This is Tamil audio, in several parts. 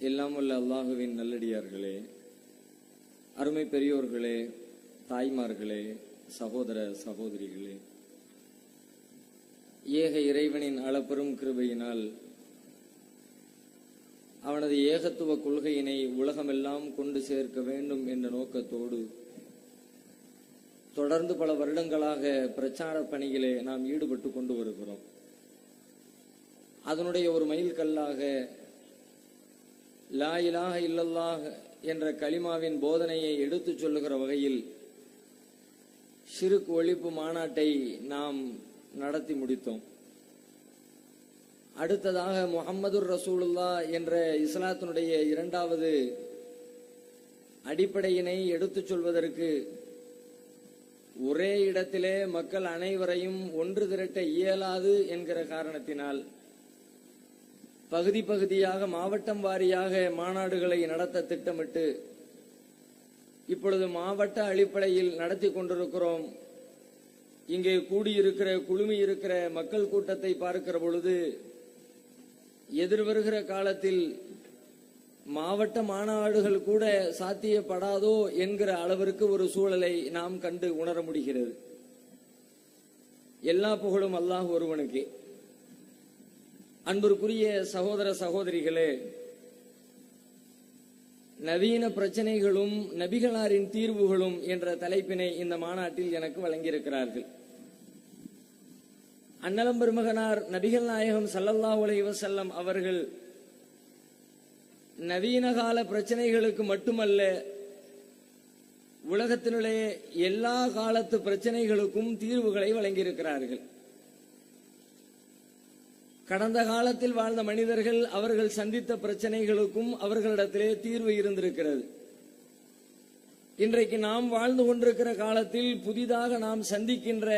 எல்லாம் வல்ல அல்லாஹுவின் நல்லடியார்களே, அருமை பெரியோர்களே, தாய்மார்களே, சகோதர சகோதரிகளே, ஏக இறைவனின் அளப்பெரும் கிருபையினால் அவனது ஏகத்துவ கொள்கையினை உலகமெல்லாம் கொண்டு சேர்க்க வேண்டும் என்ற நோக்கத்தோடு தொடர்ந்து பல வருடங்களாக பிரச்சார பணியிலே நாம் ஈடுபட்டு கொண்டு வருகிறோம். அதனுடைய ஒரு மைல்கல்லாக லா இலாஹ இல்லல்லாஹ் என்ற கலிமாவின் போதனையை எடுத்துச் சொல்லுகிற வகையில் ஷிர்க் ஒழிப்பு மாநாட்டை நாம் நடத்தி முடித்தோம். அடுத்ததாக முஹம்மதுர் ரசூலுல்லாஹ் என்ற இஸ்லாத்தினுடைய இரண்டாவது அடிப்படையினை எடுத்துச் சொல்வதற்கு ஒரே இடத்திலே மக்கள் அனைவரையும் ஒன்று திரட்ட இயலாது என்கிற காரணத்தினால் பகுதி பகுதியாக மாவட்டம் வாரியாக மாநாடுகளை நடத்த திட்டமிட்டு இப்பொழுது மாவட்ட அடிப்படையில் நடத்தி கொண்டிருக்கிறோம். இங்கே கூடியிருக்கிற குழுமி இருக்கிற மக்கள் கூட்டத்தை பார்க்கிற பொழுது எதிர்வருகிற காலத்தில் மாவட்ட மாநாடுகள் கூட சாத்தியப்படாதோ என்கிற அளவிற்கு ஒரு சூழலை நாம் கண்டு உணர முடிகிறது. எல்லா புகழும் அல்லாஹ் ஒருவனுக்கு. அன்பிற்குரிய சகோதர சகோதரிகளே, நவீன பிரச்சனைகளும் நபிகளாரின் தீர்வுகளும் என்ற தலைப்பினை இந்த மாநாட்டில் எனக்கு வழங்கியிருக்கிறார்கள். அன்னலம் பெருமகனார் நபிகள் நாயகம் ஸல்லல்லாஹு அலைஹி வஸல்லம் அவர்கள் நவீன கால பிரச்சனைகளுக்கு மட்டுமல்ல, உலகத்தினுடைய எல்லா காலத்து பிரச்சனைகளுக்கும் தீர்வுகளை வழங்கியிருக்கிறார்கள். கடந்த காலத்தில் வாழ்ந்த மனிதர்கள் அவர்கள் சந்தித்த பிரச்சனைகளுக்கும் அவர்களிடத்திலே தீர்வு இருந்திருக்கிறது. இன்றைக்கு நாம் வாழ்ந்து கொண்டிருக்கிற காலத்தில் புதிதாக நாம் சந்திக்கின்ற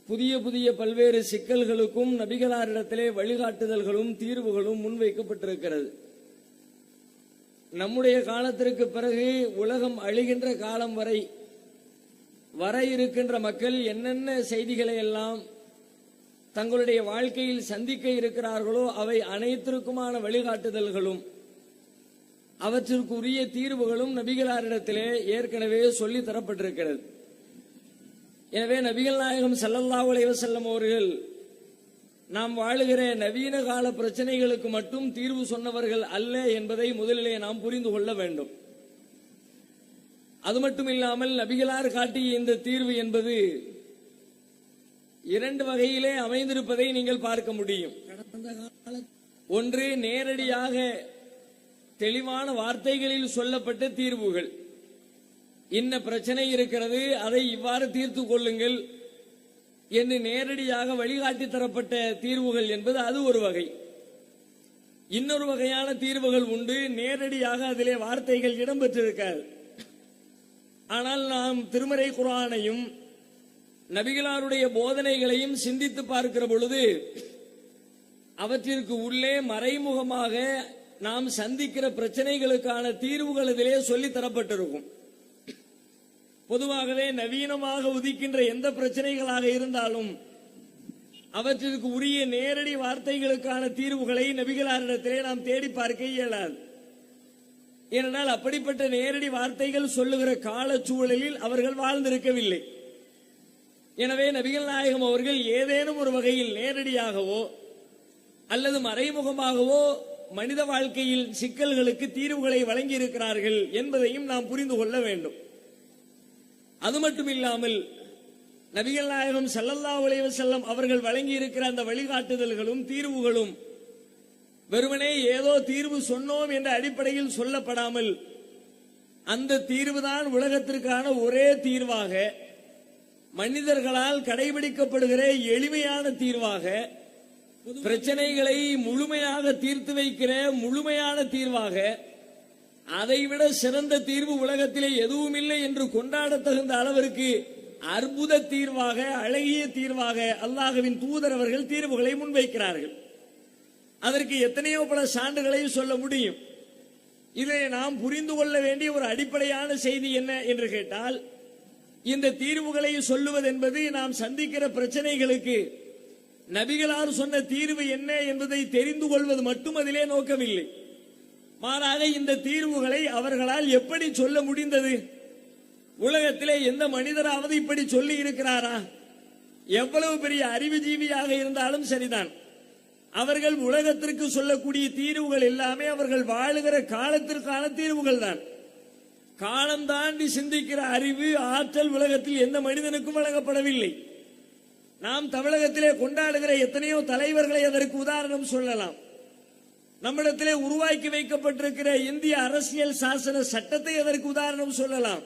புதிய புதிய பல்வேறு சிக்கல்களுக்கும் நபிகளாரிடத்திலே வழிகாட்டுதல்களும் தீர்வுகளும் முன்வைக்கப்பட்டிருக்கிறது. நம்முடைய காலத்திற்கு பிறகு உலகம் அழிகின்ற காலம் வரை வர இருக்கின்ற மக்கள் என்னென்ன செய்திகளை எல்லாம் தங்களுடைய வாழ்க்கையில் சந்திக்க இருக்கிறார்களோ அவை அனைத்திற்குமான வழிகாட்டுதல்களும் அவற்றிற்குரிய தீர்வுகளும் நபிகளாரிடத்திலே ஏற்கனவே சொல்லி தரப்பட்டிருக்கிறது. எனவே நபிகள் நாயகம் ஸல்லல்லாஹு அலைஹி வஸல்லம் அவர்கள் நாம் வாழுகிற நவீன கால பிரச்சனைகளுக்கு மட்டும் தீர்வு சொன்னவர்கள் அல்ல என்பதை முதலிலே நாம் புரிந்து கொள்ள வேண்டும். அது மட்டும் இல்லாமல் நபிகளார் காட்டிய இந்த தீர்வு என்பது இரண்டு வகையிலே அமைந்திருப்பதை நீங்கள் பார்க்க முடியும். ஒன்று, நேரடியாக தெளிவான வார்த்தைகளில் சொல்லப்பட்ட தீர்வுகள். இன்ன பிரச்சனை இருக்கிறது, அதை இவ்வாறு தீர்த்து கொள்ளுங்கள் என்று நேரடியாக வழிகாட்டி தரப்பட்ட தீர்வுகள் என்பது அது ஒரு வகை. இன்னொரு வகையான தீர்வுகள் உண்டு, நேரடியாக அதிலே வார்த்தைகள் இடம்பெற்றிருக்காது. ஆனால் நாம் திருமறை குர்ஆனையும் நபிகளாருடைய போதனைகளையும் சிந்தித்து பார்க்கிற பொழுது அவற்றிற்கு உள்ளே மறைமுகமாக நாம் சந்திக்கிற பிரச்சனைகளுக்கான தீர்வுகள் இதிலே சொல்லி தரப்பட்டிருக்கும். பொதுவாகவே நவீனமாக உதிக்கின்ற எந்த பிரச்சனைகளாக இருந்தாலும் அவற்றிற்கு உரிய நேரடி வார்த்தைகளுக்கான தீர்வுகளை நபிகளாரிடத்திலே நாம் தேடி பார்க்க இயலாது. ஏனென்றால் அப்படிப்பட்ட நேரடி வார்த்தைகள் சொல்லுகிற கால சூழலில் அவர்கள் வாழ்ந்திருக்கவில்லை. எனவே நபிகள் நாயகம் அவர்கள் ஏதேனும் ஒரு வகையில் நேரடியாகவோ அல்லது மறைமுகமாகவோ மனித வாழ்க்கையில் சிக்கல்களுக்கு தீர்வுகளை வழங்கியிருக்கிறார்கள் என்பதையும் நாம் புரிந்து கொள்ள வேண்டும். அது மட்டும் இல்லாமல் நபிகள் நாயகம் ஸல்லல்லாஹு அலைஹி வஸல்லம் அவர்கள் வழங்கியிருக்கிற அந்த வழிகாட்டுதல்களும் தீர்வுகளும் வெறுமனே ஏதோ தீர்வு சொன்னோம் என்ற அடிப்படையில் சொல்லப்படாமல் அந்த தீர்வுதான் உலகத்திற்கான ஒரே தீர்வாக, மனிதர்களால் கடைபிடிக்கப்படுகிற எளிமையான தீர்வாக, பிரச்சனைகளை முழுமையாக தீர்த்து வைக்கிற முழுமையான தீர்வாக, அதைவிட சிறந்த தீர்வு உலகத்திலே எதுவும் இல்லை என்று கொண்டாட தகுந்த அளவிற்கு அற்புத தீர்வாக, அழகிய தீர்வாக அல்லாஹ்வின் தூதர் அவர்கள் தீர்வுகளை முன்வைக்கிறார்கள். அதற்கு எத்தனையோ பல சான்றுகளை சொல்ல முடியும். இதை நாம் புரிந்து கொள்ள வேண்டிய ஒரு அடிப்படையான செய்தி என்ன என்று கேட்டால், இந்த தீர்வுகளை சொல்லுவது என்பது நாம் சந்திக்கிற பிரச்சனைகளுக்கு நபிகளார் சொன்ன தீர்வு என்ன என்பதை தெரிந்து கொள்வது மட்டும் அதிலே நோக்கமில்லை. மாறாக இந்த தீர்வுகளை அவர்களால் எப்படி சொல்ல முடிந்தது? உலகத்திலே எந்த மனிதராவது இப்படி சொல்லி இருக்கிறாரா? எவ்வளவு பெரிய அறிவுஜீவியாக இருந்தாலும் சரிதான், அவர்கள் உலகத்திற்கு சொல்லக்கூடிய தீர்வுகள் எல்லாமே அவர்கள் வாழுகிற காலத்திற்கான தீர்வுகள் தான். காலம் தாண்டி சிந்திக்கிற அறிவு, ஆற்றல் உலகத்தில் எந்த மனிதனுக்கும் வழங்கப்படவில்லை. நாம் தமிழகத்திலே கொண்டாடுகிற எத்தனையோ தலைவர்களை அதற்கு உதாரணம் சொல்லலாம். நம்மிடத்திலே உருவாக்கி வைக்கப்பட்டிருக்கிற இந்திய அரசியல் சாசன சட்டத்தை அதற்கு உதாரணம் சொல்லலாம்.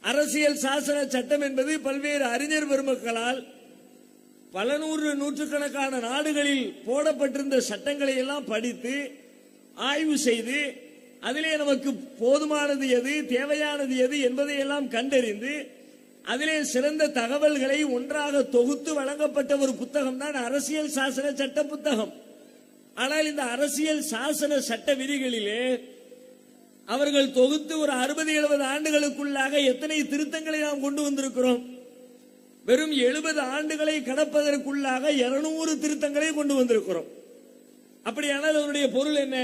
அரசியல் சாசன சட்டம் என்பது பல்வேறு அறிஞர் பெருமக்களால் பல நூற்றுக்கணக்கான நாடுகளில் போடப்பட்டிருந்த சட்டங்களை எல்லாம் படித்து ஆய்வு செய்து அதிலே நமக்கு போதுமானது எது, தேவையானது எது என்பதை எல்லாம் கண்டறிந்து அதிலே சிறந்த தகவல்களை ஒன்றாக தொகுத்து வழங்கப்பட்ட ஒரு புத்தகம் தான் அரசியல் சாசன சட்ட புத்தகம். ஆனால் இந்த அரசியல் சாசன சட்ட விதிகளிலே அவர்கள் தொகுத்து ஒரு 60-70 ஆண்டுகளுக்குள்ளாக எத்தனை திருத்தங்களை நாம் கொண்டு வந்திருக்கிறோம்? வெறும் 70 ஆண்டுகளை கடப்பதற்குள்ளாக 200 திருத்தங்களை கொண்டு வந்திருக்கிறோம். அப்படியானால் அதனுடைய பொருள் என்ன?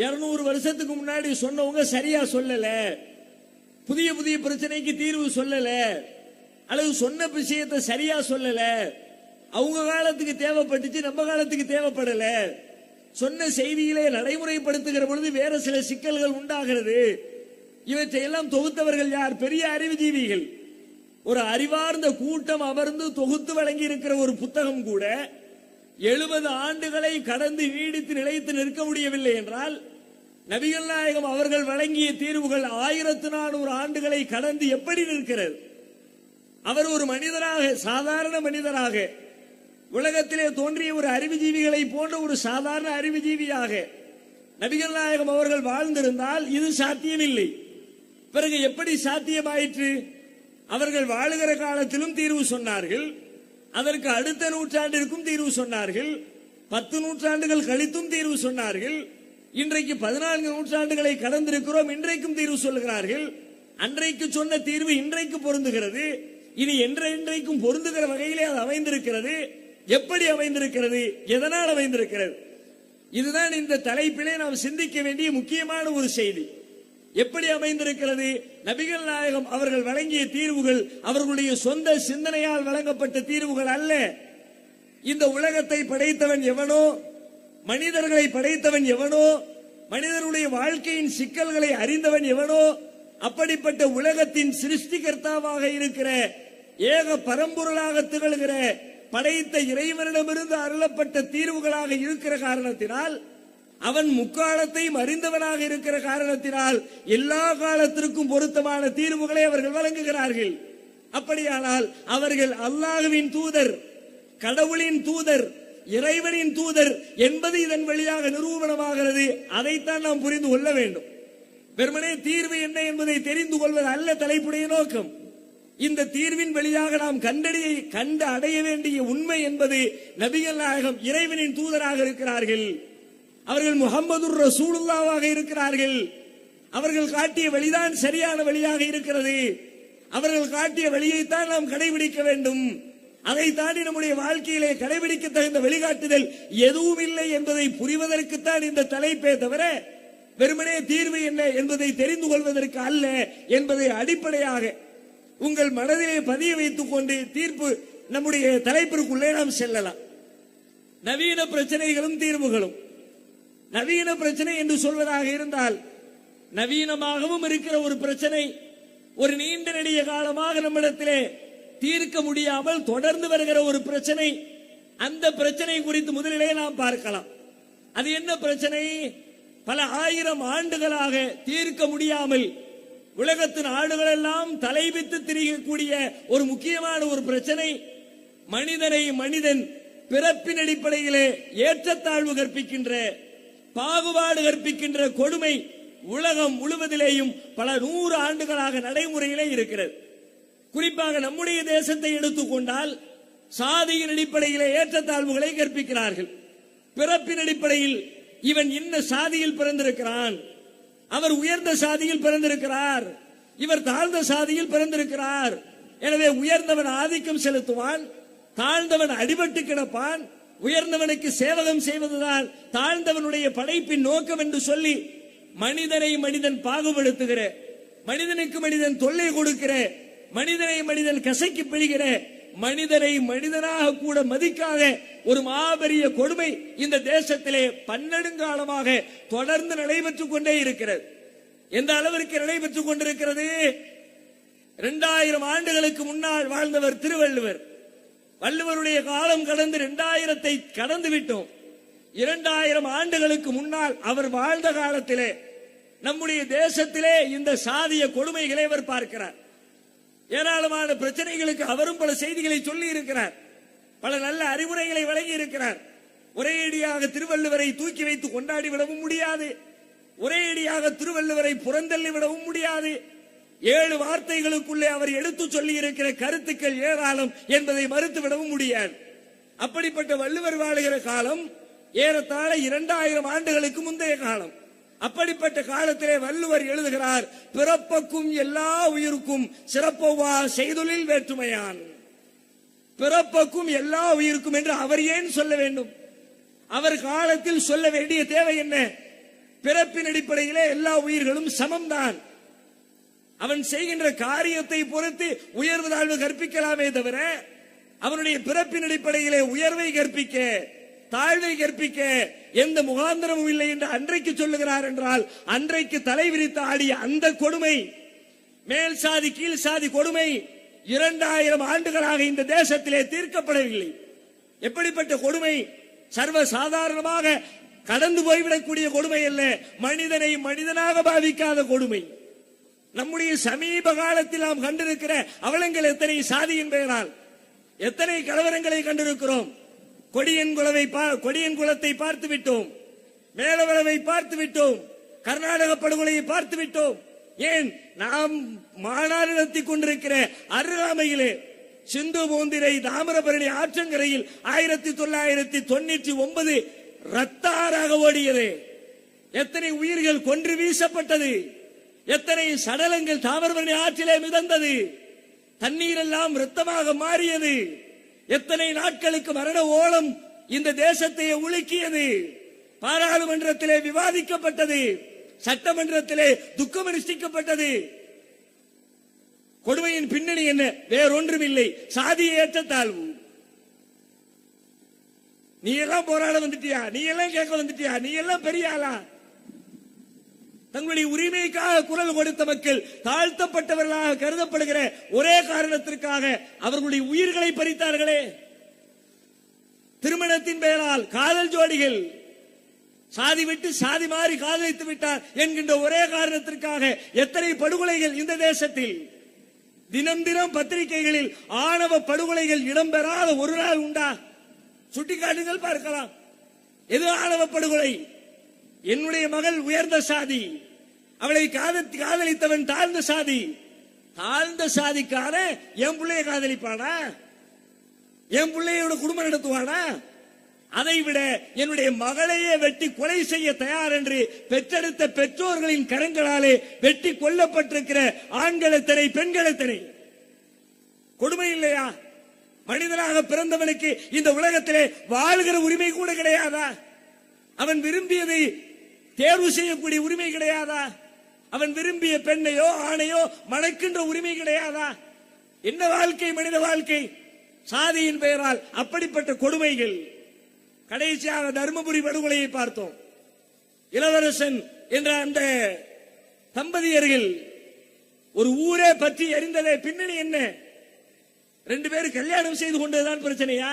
200 வருஷத்துக்கு முன்னாடி சொன்னவங்க சரியா சொல்லல, புதிய புதிய பிரச்சனைக்கு தீர்வு சொல்லல, அல்லது சொன்ன விஷயத்தை சரியா சொல்லல, அவங்க காலத்துக்கு தேவைப்பட்டுச்சு, நம்ம காலத்துக்கு தேவைப்படல, சொன்ன செய்தியிலே நடைமுறைப்படுத்துகிற பொழுது வேற சில சிக்கல்கள் உண்டாகிறது. இவற்றையெல்லாம் தொகுத்தவர்கள் யார்? பெரிய அறிவுஜீவிகள். ஒரு அறிவார்ந்த கூட்டம் அமர்ந்து தொகுத்து வழங்கி இருக்கிற ஒரு புத்தகம் கூட 70 ஆண்டுகளை கடந்து நீடித்து நிலைத்து நிற்க முடியவில்லை என்றால், நபிகள் நாயகம் அவர்கள் வழங்கிய தீர்வுகள் 1400 ஆண்டுகளை கடந்து எப்படி நிற்கிறது? அவர் ஒரு மனிதராக, சாதாரண மனிதராக, உலகத்திலே தோன்றிய ஒரு அறிவுஜீவிகளை போன்ற ஒரு சாதாரண அறிவுஜீவியாக நபிகள் நாயகம் அவர்கள் வாழ்ந்திருந்தால் இது சாத்தியமில்லை. பிறகு எப்படி சாத்தியமாயிற்று? அவர்கள் வாழுகிற காலத்திலும் தீர்வு சொன்னார்கள், அதற்கு அடுத்த நூற்றாண்டிற்கும் தீர்வு சொன்னார்கள், 10 நூற்றாண்டுகள் கழித்தும் தீர்வு சொன்னார்கள், இன்றைக்கு 14 நூற்றாண்டுகளை கடந்திருக்கிறோம், இன்றைக்கும் தீர்வு சொல்லுகிறார்கள். அன்றைக்கு சொன்ன தீர்வு இன்றைக்கு பொருந்துகிறது, இனி என்றைக்கும் பொருந்துகிற வகையிலே அது அமைந்திருக்கிறது. எப்படி அமைந்திருக்கிறது? எதனால் அமைந்திருக்கிறது? இதுதான் இந்த தலைப்பிலே நாம் சிந்திக்க வேண்டிய முக்கியமான ஒரு செய்தி. எப்படி அமைந்திருக்கிறது? நபிகள் நாயகம் அவர்கள் வழங்கிய தீர்வுகள் அவர்களுடைய சொந்த சிந்தனையால் வழங்கப்பட்ட தீர்வுகள் அல்ல. இந்த உலகத்தை படைத்தவன் எவனோ, மனிதர்களை படைத்தவன் எவனோ, மனிதனுடைய வாழ்க்கையின் சிக்கல்களை அறிந்தவன் எவனோ, அப்படிப்பட்ட உலகத்தின் சிருஷ்டிகர்த்தாவாக இருக்கிற ஏக பரம்பொருளாக திகழ்கிற படைத்த இறைவனிடமிருந்து அருளப்பட்ட தீர்வுகளாக இருக்கிற காரணத்தினால், அவன் முக்காலத்தையும் அறிந்தவனாக இருக்கிற காரணத்தினால் எல்லா காலத்திற்கும் பொருத்தமான தீர்வுகளை அவர்கள் வழங்குகிறார்கள். அப்படியானால் அவர்கள் அல்லாஹ்வின் தூதர், கடவுளின் தூதர், இறைவனின் தூதர் என்பது இதன் வழியாக நிரூபணமாகிறது. அதைத்தான் நாம் புரிந்து கொள்ள வேண்டும். வெறுமனே தீர்வு என்ன என்பதை தெரிந்து கொள்வது அல்ல தலைப்புடைய நோக்கம். இந்த தீர்வின் வழியாக நாம் கண்டு அடைய வேண்டிய உண்மை என்பது நபிகள் நாயகம் இறைவனின் தூதராக இருக்கிறார்கள், அவர்கள் முஹம்மதுர் ரசூலுல்லாஹ்வாக இருக்கிறார்கள். அவர்கள் காட்டிய வழிதான் சரியான வழியாக இருக்கிறது. அவர்கள் காட்டிய வழியைத்தான் நாம் கடைபிடிக்க வேண்டும். அதை தாண்டி நம்முடைய வாழ்க்கையிலே கடைபிடிக்க தகுந்த வழிகாட்டுதல் எதுவும் இல்லை என்பதை புரிவதற்குத்தான் இந்த தலைப்பே தவிர வெறுமனே தீர்வு என்ன என்பதை தெரிந்து கொள்வதற்கு அல்ல என்பதை அடிப்படையாக உங்கள் மனதிலே பதிய வைத்துக் கொண்டு தீர்ப்பு நம்முடைய தலைப்பிற்குள்ளே நாம் செல்லலாம். நவீன பிரச்சனைகளும் தீர்வுகளும். நவீன பிரச்சனை என்று சொல்வதாக இருந்தால், நவீனமாகவும் இருக்கிற ஒரு பிரச்சனை, ஒரு நீண்ட நெடிய காலமாக நம்மிடத்திலே தீர்க்க முடியாமல் தொடர்ந்து வருகிற ஒரு பிரச்சனை, அந்த பிரச்சனை குறித்து முதலிலே நாம் பார்க்கலாம். அது என்ன பிரச்சனை? பல ஆயிரம் ஆண்டுகளாக தீர்க்க முடியாமல் உலகத்தின் ஆடுகளெல்லாம் தலைவித்து திரிகக்கூடிய ஒரு முக்கியமான ஒரு பிரச்சனை, மனிதனை மனிதன் பிறப்பின் அடிப்படையிலே ஏற்றத்தாழ்வு கற்பிக்கின்ற, பாகுபாடு கற்பிக்கின்ற கொடுமை உலகம் முழுவதிலேயும் பல 100 ஆண்டுகளாக நடைமுறையிலே இருக்கிறது. குறிப்பாக நம்முடைய தேசத்தை எடுத்துக்கொண்டால் சாதியின் அடிப்படையிலே ஏற்றத்தாழ்வுகளை கற்பிக்கிறார்கள். பிறப்பின் அடிப்படையில் இவன் இன்ன சாதியில் பிறந்திருக்கிறான், அவர் உயர்ந்த சாதியில் பிறந்திருக்கிறார், இவர் தாழ்ந்த சாதியில் பிறந்திருக்கிறார், எனவே உயர்ந்தவன் ஆதிக்கம் செலுத்துவான், தாழ்ந்தவன் அடிபட்டு கிடப்பான், உயர்ந்தவனுக்கு சேவகம் செய்வதுதான் தாழ்ந்தவனுடைய படைப்பின் நோக்கம் என்று சொல்லி மனிதனை மனிதன் பாகுபடுத்துகிற, மனிதனுக்கு மனிதன் தொல்லை கொடுக்கிற, மனிதனை மனிதன் கசக்கி பிழிகிற, மனிதனை மனிதனாக கூட மதிக்காத ஒரு மாபெரிய கொடுமை இந்த தேசத்திலே பன்னெடுங்காலமாக தொடர்ந்து நடைபெற்றுக் கொண்டே இருக்கிறது. எந்த அளவிற்கு நடைபெற்றுக் கொண்டிருக்கிறது? 2000 ஆண்டுகளுக்கு முன்னால் வாழ்ந்தவர் திருவள்ளுவர். வள்ளுவருடைய காலம் கடந்து 2000 கடந்து விட்டோம். 2000 ஆண்டுகளுக்கு முன்னால் அவர் வாழ்ந்த காலத்திலே நம்முடைய தேசத்திலே இந்த சாதிய கொடுமைகளை அவர் பார்க்கிறார். ஏராளமான பிரச்சனைகளுக்கு அவரும் பல செய்திகளை சொல்லி இருக்கிறார், பல நல்ல அறிவுரைகளை வழங்கி இருக்கிறார். ஒரேடியாக திருவள்ளுவரை தூக்கி வைத்து கொண்டாடி விடவும் முடியாது, ஒரேடியாக திருவள்ளுவரை புறந்தள்ளி விடவும் முடியாது. 7 வார்த்தைகளுக்குள்ளே அவர் எடுத்து சொல்லி இருக்கிற கருத்துக்கள் ஏராளம் என்பதை மறுத்து விடவும் முடியாது. அப்படிப்பட்ட வள்ளுவர் வாழுகிற காலம் ஏறத்தாழ 2000 ஆண்டுகளுக்கு முந்தைய காலம். அப்படிப்பட்ட காலத்திலே வள்ளுவர் எழுதுகிறார், பிறப்புக்கும் எல்லா உயிருக்கும் சிறப்பொவ்வா செய்தொழில் வேற்றுமையான். பிறப்புக்கும் எல்லா உயிருக்கும் என்று அவர் ஏன் சொல்ல வேண்டும்? அவர் காலத்தில் சொல்ல வேண்டிய தேவை என்ன? பிறப்பின் அடிப்படையிலே எல்லா உயிர்களும் சமம்தான். அவன் செய்கின்ற காரியத்தை பொறுத்து உயர்வு தாழ்வு கற்பிக்கலாமே தவிர அவனுடைய பிறப்பின் அடிப்படையிலே உயர்வை கற்பிக்க தாழ்வை கற்பிக்க எந்த முகாந்திரமும் இல்லை என்று அன்றைக்கு சொல்லுகிறார் என்றால், அன்றைக்கு தலை விரித்து ஆடிய அந்த கொடுமை, மேல் சாதி கீழ் சாதி கொடுமை 2000 ஆண்டுகளாக இந்த தேசத்திலே தீர்க்கப்படவில்லை. எப்படிப்பட்ட கொடுமை? சர்வ சாதாரணமாக கடந்து போய்விடக்கூடிய கொடுமை அல்ல, மனிதனை மனிதனாக பாவிக்காத கொடுமை. நம்முடைய சமீப காலத்தில் நாம் கண்டிருக்கிற அவலங்கள் எத்தனை! சாதியின் பெயரால் எத்தனை கலவரங்களை கண்டிருக்கிறோம். கொடியன் குலத்தை பார்த்து விட்டோம், மேலவளவை பார்த்து விட்டோம், கர்நாடக படுகொலையை பார்த்து விட்டோம். ஏன் நாம் மாநாடு நடத்தி கொண்டிருக்கிற அருகாமையிலே சிந்து மூந்திரை தாமிரபரணி ஆற்றங்கரையில் 1999 ரத்த ஆறாக ஓடியது. எத்தனை உயிர்கள் கொன்று வீசப்பட்டது, எத்தனை சடலங்கள் தாமிரபரணி ஆற்றிலே மிதந்தது, தண்ணீர் எல்லாம் இரத்தமாக மாறியது. எத்தனை நாட்களுக்கு மரண ஓலம் இந்த தேசத்தை உலுக்கியது. பாராளுமன்றத்திலே விவாதிக்கப்பட்டது, சட்டமன்றத்திலே துக்கம் அனுஷ்டிக்கப்பட்டது. கொடுமையின் பின்னணி என்ன? வேறொன்றுமில்லை, சாதிய ஏற்றத்தாழ்வு. நீ எல்லாம் போராட வந்துட்டியா, நீ எல்லாம் கேட்க வந்துட்டியா, நீ எல்லாம் பெரிய ஆளா? தங்களுடைய உரிமைக்காக குரல் கொடுத்த மக்கள் தாழ்த்தப்பட்டவர்களாக கருதப்படுகிற ஒரே காரணத்திற்காக அவர்களுடைய உயிர்களை பறித்தார்களே. திருமணத்தின் பெயரால் காதல் ஜோடிகள் சாதி விட்டு சாதி மாறி காதலித்து விட்டார் என்கின்ற ஒரே காரணத்திற்காக எத்தனை படுகொலைகள் இந்த தேசத்தில்! தினம் தினம் பத்திரிகைகளில் ஆணவ படுகொலைகள் இடம்பெறாத ஒரு நாள் உண்டா? சுட்டிக்காட்டுங்கள், பார்க்கலாம். எது ஆணவ படுகொலை? என்னுடைய மகள் உயர்ந்த சாதி, அவளை காதலித்தவன் தாழ்ந்த சாதி. தாழ்ந்த சாதிக்கார என் பிள்ளைய காதலிப்பானா? என் பிள்ளையோட குடும்பம் நடத்துவானா? அதை விட என்னுடைய மகளையே வெட்டி கொலை செய்ய தயார் என்று பெற்றெடுத்த பெற்றோர்களின் கரங்களாலே வெட்டி கொல்லப்பட்டிருக்கிற ஆண்கள் எத்தனை, பெண்கள் எத்தனை! கொடுமை இல்லையா? மனிதனாக பிறந்தவனுக்கு இந்த உலகத்திலே வாழ்கிற உரிமை கூட கிடையாதா? அவன் விரும்பியதை தேர்வு செய்யக்கூடிய உரிமை கிடையாதா? அவன் விரும்பிய பெண்ணையோ ஆணையோ மணக்கின்ற உரிமை கிடையாதா? என்ன வாழ்க்கை மனித வாழ்க்கை? சாதியின் பெயரால் அப்படிப்பட்ட கொடுமைகள். கடைசியாக தர்மபுரி படுகொலையை பார்த்தோம். இளவரசன் என்ற அந்த தம்பதியர்கள் ஒரு ஊரே பற்றி எரிந்ததே. பின்னணி என்ன? 2 பேரும் கல்யாணம் செய்து கொண்டதுதான் பிரச்சனையா?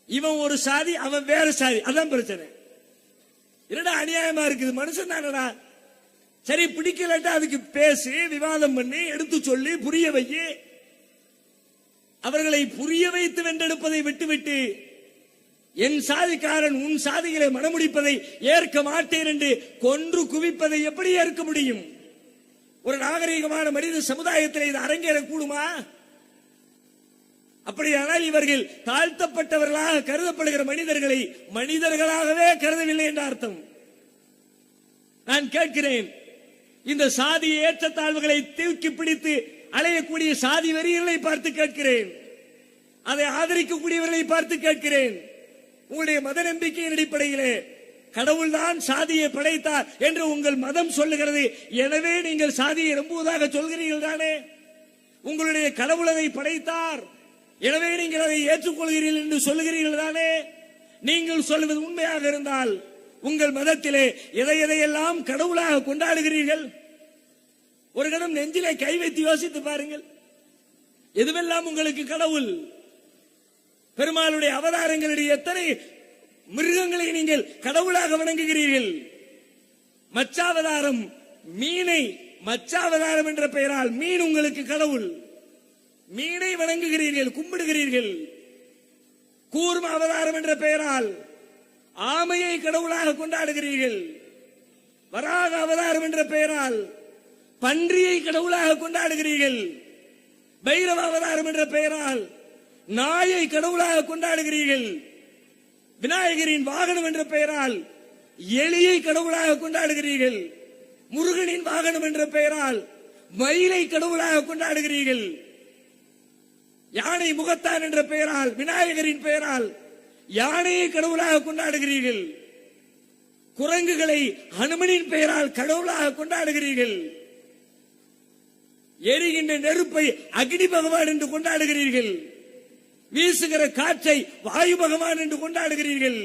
இவன் ஒரு சாதி, அவன் வேற சாதி, அதான் பிரச்சனை. என்னடா அநியாயமா இருக்குது, மனுஷன் தானடா. சரி, பிடிக்கலட்டா அதுக்கு பேசி விவாதம் பண்ணி எடுத்து சொல்லி புரிய வை. அவர்களை புரிய வைத்து வென்றெடுப்பதை விட்டுவிட்டு என் சாதிக்காரன் உன் சாதிகளை மனமுடிப்பதை ஏற்க மாட்டேன் என்று கொன்று குவிப்பதை எப்படி ஏற்க முடியும்? ஒரு நாகரிகமான மனித சமுதாயத்தில் இது அரங்கேறக்கூடுமா? அப்படியானால் இவர்கள் தாழ்த்தப்பட்டவர்களாக கருதப்படுகிற மனிதர்களை மனிதர்களாகவே கருதவில்லை என்ற அர்த்தம். நான் கேட்கிறேன், இந்த சாதி ஏற்றத்தாழ்வுகளை தூக்கி பிடித்து அலையக்கூடிய சாதி வெறியர்களை பார்த்து கேட்கிறேன், அதை ஆதரிக்கக்கூடியவர்களை பார்த்து கேட்கிறேன், உங்களுடைய மத நம்பிக்கையின் அடிப்படையிலே கடவுள்தான் சாதியை படைத்தார் என்று உங்கள் மதம் சொல்லுகிறது. எனவே நீங்கள் சாதியை நம்புவதாக சொல்கிறீர்கள் தானே? உங்களுடைய கடவுள் அதை படைத்தார், எனவே நீங்கள் அதை ஏற்றுக்கொள்கிறீர்கள் என்று சொல்லுகிறீர்கள் தானே? நீங்கள் சொல்வது உண்மையாக இருந்தால் உங்கள் மதத்திலே எதையெல்லாம் கடவுளாக கொண்டாடுகிறீர்கள்? ஒரு கணம் நெஞ்சிலே கை வைத்து யோசித்து பாருங்கள். எதுவெல்லாம் உங்களுக்கு கடவுள்? பெருமாளுடைய அவதாரங்களுடைய எத்தனை மிருகங்களை நீங்கள் கடவுளாக வணங்குகிறீர்கள். மச்சாவதாரம் மீனை மச்சாவதாரம் என்ற பெயரால் மீன் உங்களுக்கு கடவுள். மீனை வணங்குகிறீர்கள், கும்பிடுகிறீர்கள். கூர்ம அவதாரம் என்ற பெயரால் ஆமையை கடவுளாக கொண்டாடுகிறீர்கள். வராக அவதாரம் என்ற பெயரால் பன்றியை கடவுளாக கொண்டாடுகிறீர்கள். பைரவ அவதாரம் என்ற பெயரால் நாயை கடவுளாக கொண்டாடுகிறீர்கள். விநாயகரின் வாகனம் என்ற பெயரால் எலியை கடவுளாக கொண்டாடுகிறீர்கள். முருகனின் வாகனம் என்ற பெயரால் மயிலை கடவுளாக கொண்டாடுகிறீர்கள். யானை முகத்தான் என்ற பெயரால் விநாயகரின் பெயரால் யானையை கடவுளாக கொண்டாடுகிறீர்கள். குரங்குகளை ஹனுமனின் பெயரால் கடவுளாக கொண்டாடுகிறீர்கள். எரிகின்ற நெருப்பை அக்னி பகவான் என்று கொண்டாடுகிறீர்கள். வீசுகிற காற்றை வாயு பகவான் என்று கொண்டாடுகிறீர்கள்.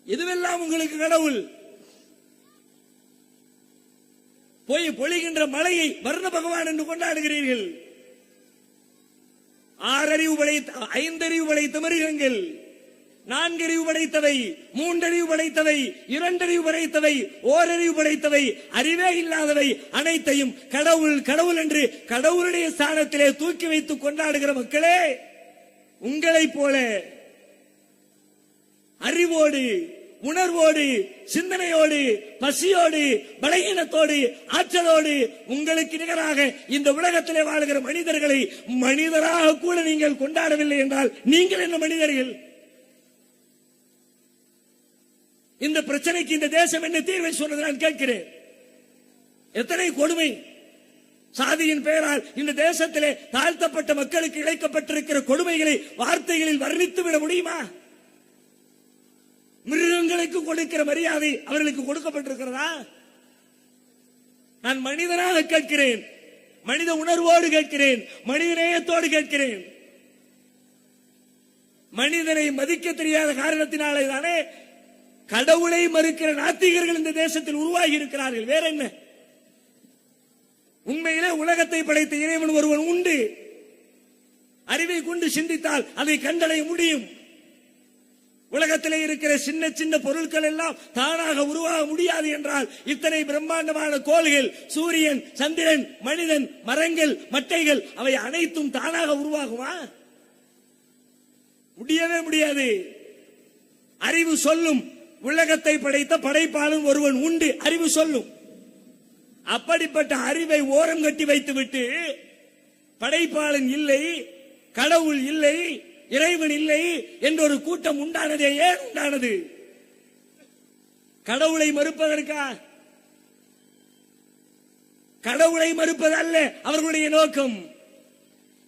இதுவெல்லாம் உங்களுக்கு கடவுள். பொழிகின்ற மலையை வர்ண பகவான் என்று கொண்டாடுகிறீர்கள். 6 அறிவு படைத்த 5 அறிவு படைத்த மிருகங்கள், 4 அறிவு படைத்தவை, 3 அறிவு படைத்தவை, 2 அறிவு படைத்தவை, ஓரறிவு படைத்தவை, அறிவே இல்லாதவை அனைத்தையும் கடவுள் கடவுள் என்று கடவுளுடைய ஸ்தானத்திலே தூக்கி வைத்து கொண்டாடுகிற மக்களே, உங்களைப் போல அறிவோடு, உணர்வோடு, சிந்தனையோடு, பசியோடு, பலகீனத்தோடு, ஆற்றலோடு உங்களுக்கு நிகராக இந்த உலகத்திலே வாழ்கிற மனிதர்களை மனிதராக கூட நீங்கள் கொண்டாடவில்லை என்றால் நீங்கள் என்ன மனிதர்கள்? இந்த பிரச்சனைக்கு இந்த தேசம் என்ன தீர்வை சொன்னது நான் கேட்கிறேன். எத்தனை கொடுமை! சாதியின் பெயரால் இந்த தேசத்திலே தாழ்த்தப்பட்ட மக்களுக்கு இழைக்கப்பட்டிருக்கிற கொடுமைகளை வார்த்தைகளில் வர்ணித்து விட முடியுமா? மிருகங்களுக்கு கொடுக்கிற மரியாதை அவர்களுக்கு கொடுக்கப்பட்டிருக்கிறதா? நான் மனிதனாக கேட்கிறேன், மனித உணர்வோடு கேட்கிறேன், மனித நேயத்தோடு கேட்கிறேன். மனிதனை மதிக்க தெரியாத காரணத்தினாலே தானே கடவுளை மறுக்கிற நாத்திகர்கள் இந்த தேசத்தில் உருவாகி இருக்கிறார்கள். வேற என்ன? உண்மையிலே உலகத்தை படைத்த இறைவன் ஒருவன் உண்டு. அறிவை கொண்டு சிந்தித்தால் அதை கண்டடைய முடியும். உலகத்திலே இருக்கிற சின்ன சின்ன பொருட்கள் எல்லாம் தானாக உருவாக முடியாது என்றால் இத்தனை பிரம்மாண்டமான கோள்கள், சூரியன், சந்திரன், மனிதன், மரங்கள், மட்டைகள் அவை அனைத்தும் தானாக உருவாகுமா? முடியவே முடியாது. அறிவு சொல்லும் உலகத்தை படைத்த படைப்பாளன் ஒருவன் உண்டு. அறிவு சொல்லும். அப்படிப்பட்ட அறிவை ஓரம் கட்டி வைத்துவிட்டு படைப்பாளன் இல்லை, கடவுள் இல்லை, இறைவன் இல்லை என்ற ஒரு கூட்டம் உண்டானதே. ஏன் உண்டானது? கடவுளை மறுப்பதற்கா? கடவுளை மறுப்பது அல்ல அவர்களுடைய நோக்கம்.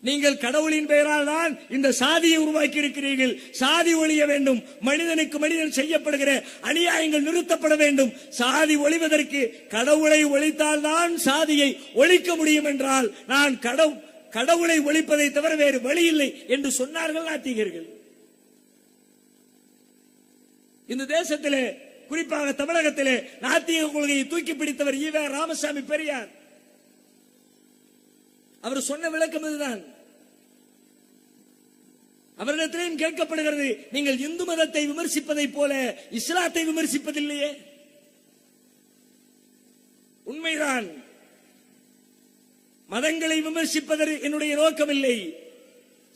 நீங்கள் கடவுளின் பெயரால் தான் இந்த சாதியை உருவாக்கி இருக்கிறீர்கள். சாதி ஒழிய வேண்டும், மனிதனுக்கு மனிதன் செய்யப்படுகிற அநியாயங்கள் நிறுத்தப்பட வேண்டும். சாதி ஒழிவதற்கு கடவுளை ஒழித்தால் தான் சாதியை ஒழிக்க முடியும் என்றால் நான் கடவுளை ஒழிப்பதை தவிர வேறு வழி இல்லை என்று சொன்னார்கள் நாத்திகர்கள். இந்த தேசத்திலே குறிப்பாக தமிழகத்திலே நாத்திக கொள்கையை தூக்கி பிடித்தவர் ஈவ ராமசாமி பெரியார். அவர் சொன்ன விளக்கம் இதுதான். அவரிடத்திலேயும் கேட்கப்படுகிறது, நீங்கள் இந்து மதத்தை விமர்சிப்பதை போல இஸ்லாத்தை விமர்சிப்பதில்லையே. உண்மைதான், மதங்களை விமர்சிப்பது என்னுடைய நோக்கமில்லை.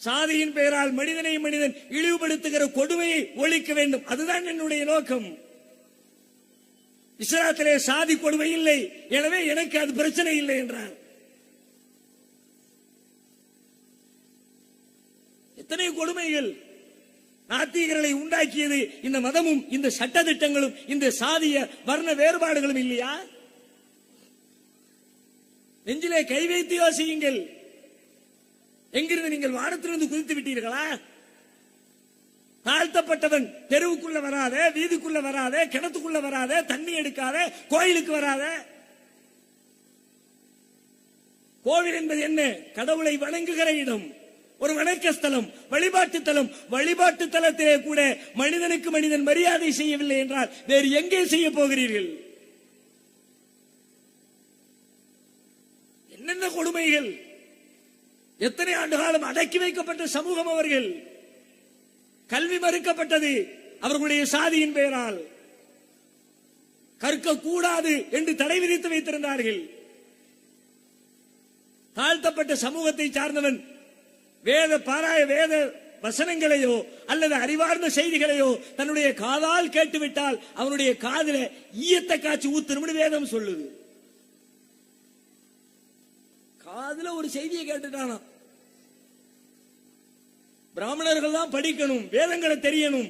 சாதியின் பெயரால் மனிதனை மனிதன் இழிவுபடுத்துகிற கொடுமையை ஒழிக்க வேண்டும், அதுதான் என்னுடைய நோக்கம். இஸ்லாத்திலே சாதி கொடுமை இல்லை, எனவே எனக்கு அது பிரச்சனை இல்லை என்றார். எத்தனை கொடுமைகள்! நாத்திகர்களை உண்டாக்கியது இந்த மதமும் இந்த சட்ட திட்டங்களும் இந்த சாதிய வர்ண வேறுபாடுகளும் இல்லையா? நெஞ்சிலே கை வைத்து யோசியுங்கள். எங்கிருந்து நீங்கள் வானத்திலிருந்து குதித்து விட்டீர்களா? தாழ்த்தப்பட்டவன் தெருவுக்குள்ள வராத, வீதிக்குள்ள வராத, கிணத்துக்குள்ள வராத, தண்ணி எடுக்காத, கோயிலுக்கு வராத. கோவில் என்பது என்ன? கடவுளை வணங்குகிற இடம், ஒரு வணக்க ஸ்தலம், வழிபாட்டு தலம். வழிபாட்டு தலத்திலே கூட மனிதனுக்கு மனிதன் மரியாதை செய்யவில்லை என்றால் வேறு எங்கே செய்ய போகிறீர்கள்? என்னென்ன கொடுமைகள்! எத்தனை ஆண்டு காலம் அடக்கி வைக்கப்பட்ட சமூகம் அவர்கள். கல்வி மறுக்கப்பட்டது அவர்களுடைய சாதியின் பெயரால். கற்க கூடாது என்று தடை விதித்து வைத்திருந்தார்கள். தாழ்த்தப்பட்ட சமூகத்தை சார்ந்தவன் வேத வசனங்களையோ அல்லது அறிவார்ந்த செய்திகளையோ தன்னுடைய காதால் கேட்டுவிட்டால் அவனுடைய காதில ஈயத்தை காய்ச்சி ஊத்தணும்னு வேதம் சொல்லுது. காதுல ஒரு செய்தியை கேட்டுட்டானா? பிராமணர்கள் தான் படிக்கணும், வேதங்களை தெரியணும்,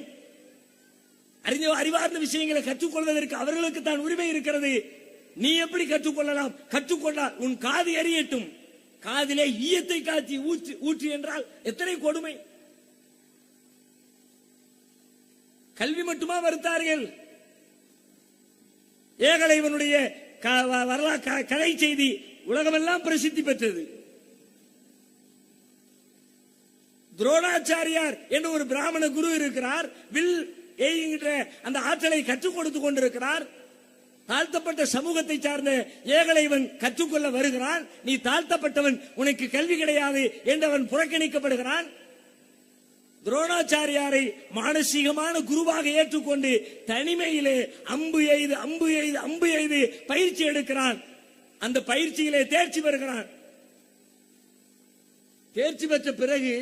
அறிவார்ந்த விஷயங்களை கற்றுக்கொள்வதற்கு அவர்களுக்கு தான் உரிமை இருக்கிறது. நீ எப்படி கற்றுக்கொள்ளலாம்? கற்றுக்கொண்டால் உன் காது எரியட்டும். காதிலே ஈயத்தை காய்ச்சி ஊற்றி என்றால் எத்தனை கொடுமை! கல்வி மட்டுமா மறுத்தார்கள்? ஏகலைவனுடைய வரலாறு கதை செய்தி உலகமெல்லாம் பிரசித்தி பெற்றது. துரோணாச்சாரியார் என்று ஒரு பிராமண குரு இருக்கிறார். வில் எய்கின்ற அந்த ஆற்றலை கற்றுக் கொடுத்துக் கொண்டிருக்கிறார். தாழ்த்தப்பட்ட சமூகத்தை சார்ந்த ஏகலைவன் கற்றுக்கொள்ள வருகிறான். நீ தாழ்த்தப்பட்டவன், உனக்கு கல்வி கிடையாது என்று அவன் புறக்கணிக்கப்படுகிறான். துரோணாச்சாரியாரை மானசீகமான குருவாக ஏற்றுக்கொண்டு தனிமையிலே அம்பு எய்து பயிற்சி எடுக்கிறான். அந்த பயிற்சியிலே தேர்ச்சி பெறுகிறான். தேர்ச்சி பெற்ற பிறகு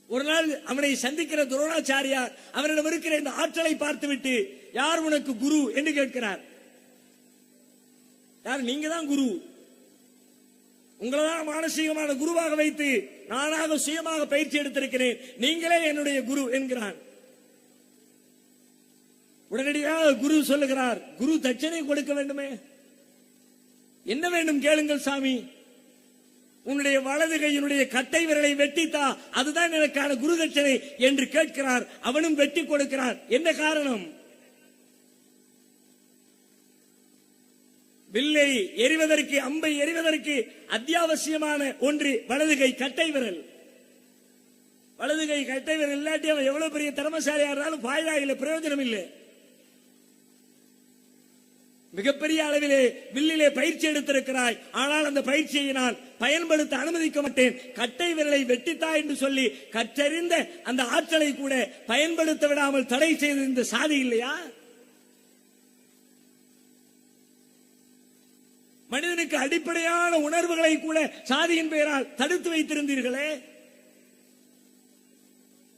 ஒரு நாள் அவனை சந்திக்கிற துரோணாச்சாரியார் அவரிடம் இருக்கிற இந்த ஆற்றலை பார்த்துவிட்டு, யார் உனக்கு குரு என்று கேட்கிறார். யார்? நீங்க தான் குரு, உங்களதான் மானசீகமான குருவாக வைத்து நானாக சுயமாக பயிற்சி எடுத்திருக்கிறேன், நீங்களே என்னுடைய குரு என்கிறான். உடனடியாக குரு சொல்லுகிறார், குரு தட்சணை கொடுக்க வேண்டுமே, என்ன வேண்டும் கேளுங்கள் சாமி, உன்னுடைய வலது கையினுடைய கட்டை விரலை வெட்டித்தா, அதுதான் எனக்கான குரு தட்சணை என்று கேட்கிறார். அவனும் வெட்டி கொடுக்கிறான். என்ன காரணம்? வில்லை எறிவதற்கு, அம்பை எறிவதற்கு அத்தியாவசியமான ஒன்று வலது கை கட்டை விரல். வலது கை கட்டை விரல் இல்லாட்டி அவன் எவ்வளவு பெரிய திறமசாலியா இருந்தாலும் பாய்தா இல்லை, பிரயோஜனம் இல்லை. மிகப்பெரிய அளவிலே வில்லிலே பயிற்சி எடுத்திருக்கிறாய், ஆனால் அந்த பயிற்சியை நான் பயன்படுத்த அனுமதிக்க மாட்டேன், கட்டை விரலை வெட்டித்தா என்று சொல்லி கற்றறிந்த அந்த ஆற்றலை கூட பயன்படுத்த விடாமல் தடை செய்த இந்த சாதி இல்லையா? மனிதனுக்கு அடிப்படையான உணர்வுகளை கூட சாதியின் பெயரால் தடுத்து வைத்திருந்தீர்களே.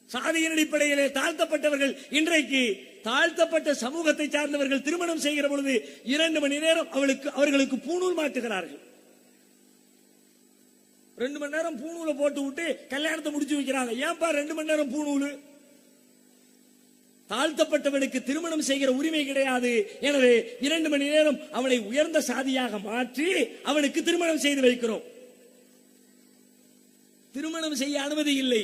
சாதியின் அடிப்படையிலே தாழ்த்தப்பட்டவர்கள், இன்றைக்கு தாழ்த்தப்பட்ட சமூகத்தை சார்ந்தவர்கள் திருமணம் செய்கிற பொழுது 2 மணி நேரம் அவர்களுக்கு பூணூல் மாட்டுகிறார்கள். 2 மணி நேரம் பூணூலை போட்டு விட்டு கல்யாணத்தை முடிச்சு வைக்கிறாங்க. ஏன்பா 2 மணி நேரம் பூணூல்? தாழ்த்தப்பட்டவனுக்கு திருமணம் செய்கிற உரிமை கிடையாது. எனவே 2 மணி நேரம் அவனை உயர்ந்த சாதியாக மாற்றி அவனுக்கு திருமணம் செய்து வைக்கிறோம். திருமணம் செய்ய அனுமதி இல்லை.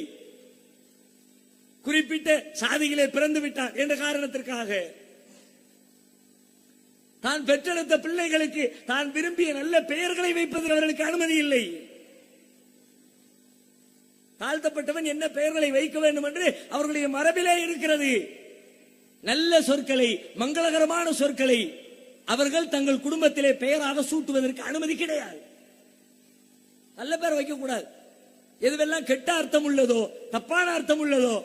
குறிப்பிட்ட சாதியிலே பிறந்து விட்டார் என்ற காரணத்திற்காக தான் பெற்றெடுத்த பிள்ளைகளுக்கு தான் விரும்பிய நல்ல பெயர்களை வைப்பதில் அவர்களுக்கு அனுமதி இல்லை. தாழ்த்தப்பட்டவன் என்ன பெயர்களை வைக்க வேண்டும் என்று அவர்களுடைய மரபிலே இருக்கிறது. நல்ல சொற்களை, மங்களகரமான சொற்களை அவர்கள் தங்கள் குடும்பத்திலே பெயராக சூட்டுவதற்கு அனுமதி கிடையாது. நல்ல பெயர் வைக்க கூடாது. எதுவெல்லாம் கெட்ட அர்த்தம் உள்ளதோ, தப்பான அர்த்தம் உள்ளதோ,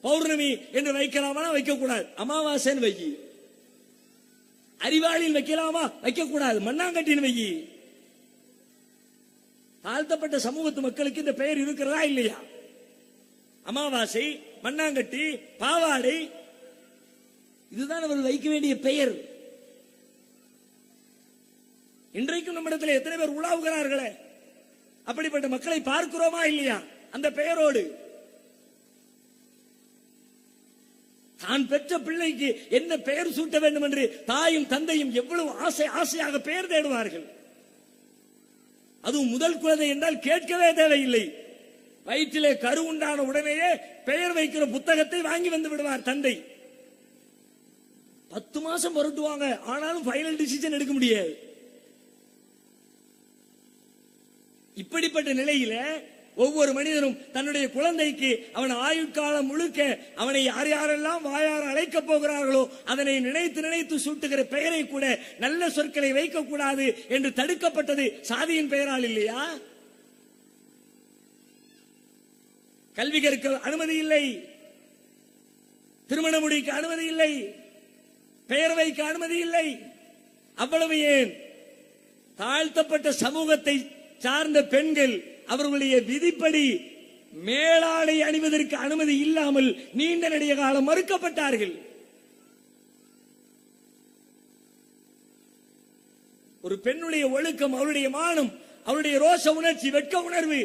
பௌர்ணமி என்று வைக்கலாமா? வைக்கக்கூடாது. அமாவாசைன்னு வைக்கி. அறிவாளியில் வைக்கலாமா? வைக்கக்கூடாது. மண்ணாங்கட்டின்னு வைக்கி. தாழ்த்தப்பட்ட சமூகத்து மக்களுக்கு இந்த பெயர் இருக்கிறதா இல்லையா? அமாவாசை, மண்ணாங்கட்டி, பாவாடை, இதுதான் அவர்கள் வைக்க வேண்டிய பெயர். இன்றைக்கும் நம்மிடத்தில் எத்தனை பேர் உலாவுகிறார்களே, அப்படிப்பட்ட மக்களை பார்க்கிறோமா இல்லையா? அந்த பெயரோடு தான் பெற்ற பிள்ளைக்கு என்ன பெயர் சூட்ட வேண்டும் என்று தாயும் தந்தையும் எவ்வளவு ஆசையாக பெயர் தேடுவார்கள். அதுவும் முதல் குழந்தை என்றால் கேட்கவே தேவையில்லை. வயிற்றிலே கரு உண்டான உடனேயே பெயர் வைக்கிற புத்தகத்தை வாங்கி வந்து விடுவார் தந்தை. 10 மாசம் புரட்டுவாங்க, ஆனாலும் ஃபைனல் டிசிஷன் எடுக்க முடியாது. இப்படிப்பட்ட நிலையில ஒவ்வொரு மனிதனும் தன்னுடைய குழந்தைக்கு அவன் ஆயுட்காலம் முழுக்க அவனை யார் யாரெல்லாம் வாயார அழைக்கப் போகிறார்களோ அதனை நினைத்து நினைத்து சூட்டுகிற பெயரை கூட நல்ல சொற்களை வைக்க கூடாது என்று தடுக்கப்பட்டது சாதியின் பெயரால் இல்லையா? கல்வி கற்க அனுமதி இல்லை, திருமண முடிக்க அனுமதி இல்லை, பெயர் வைக்க அனுமதி இல்லை. அவ்வளவு ஏன் தாழ்த்தப்பட்ட சமூகத்தை சார்ந்த பெண்கள் அவர்களுடைய விதிப்படி மேலாடை அணிவதற்கு அனுமதி இல்லாமல் நீண்ட நெடிய காலம் மறுக்கப்பட்டார்கள். ஒரு பெண்ணுடைய ஒழுக்கம், அவருடைய மானம், அவருடைய ரோஷ உணர்ச்சி, வெட்க உணர்வு,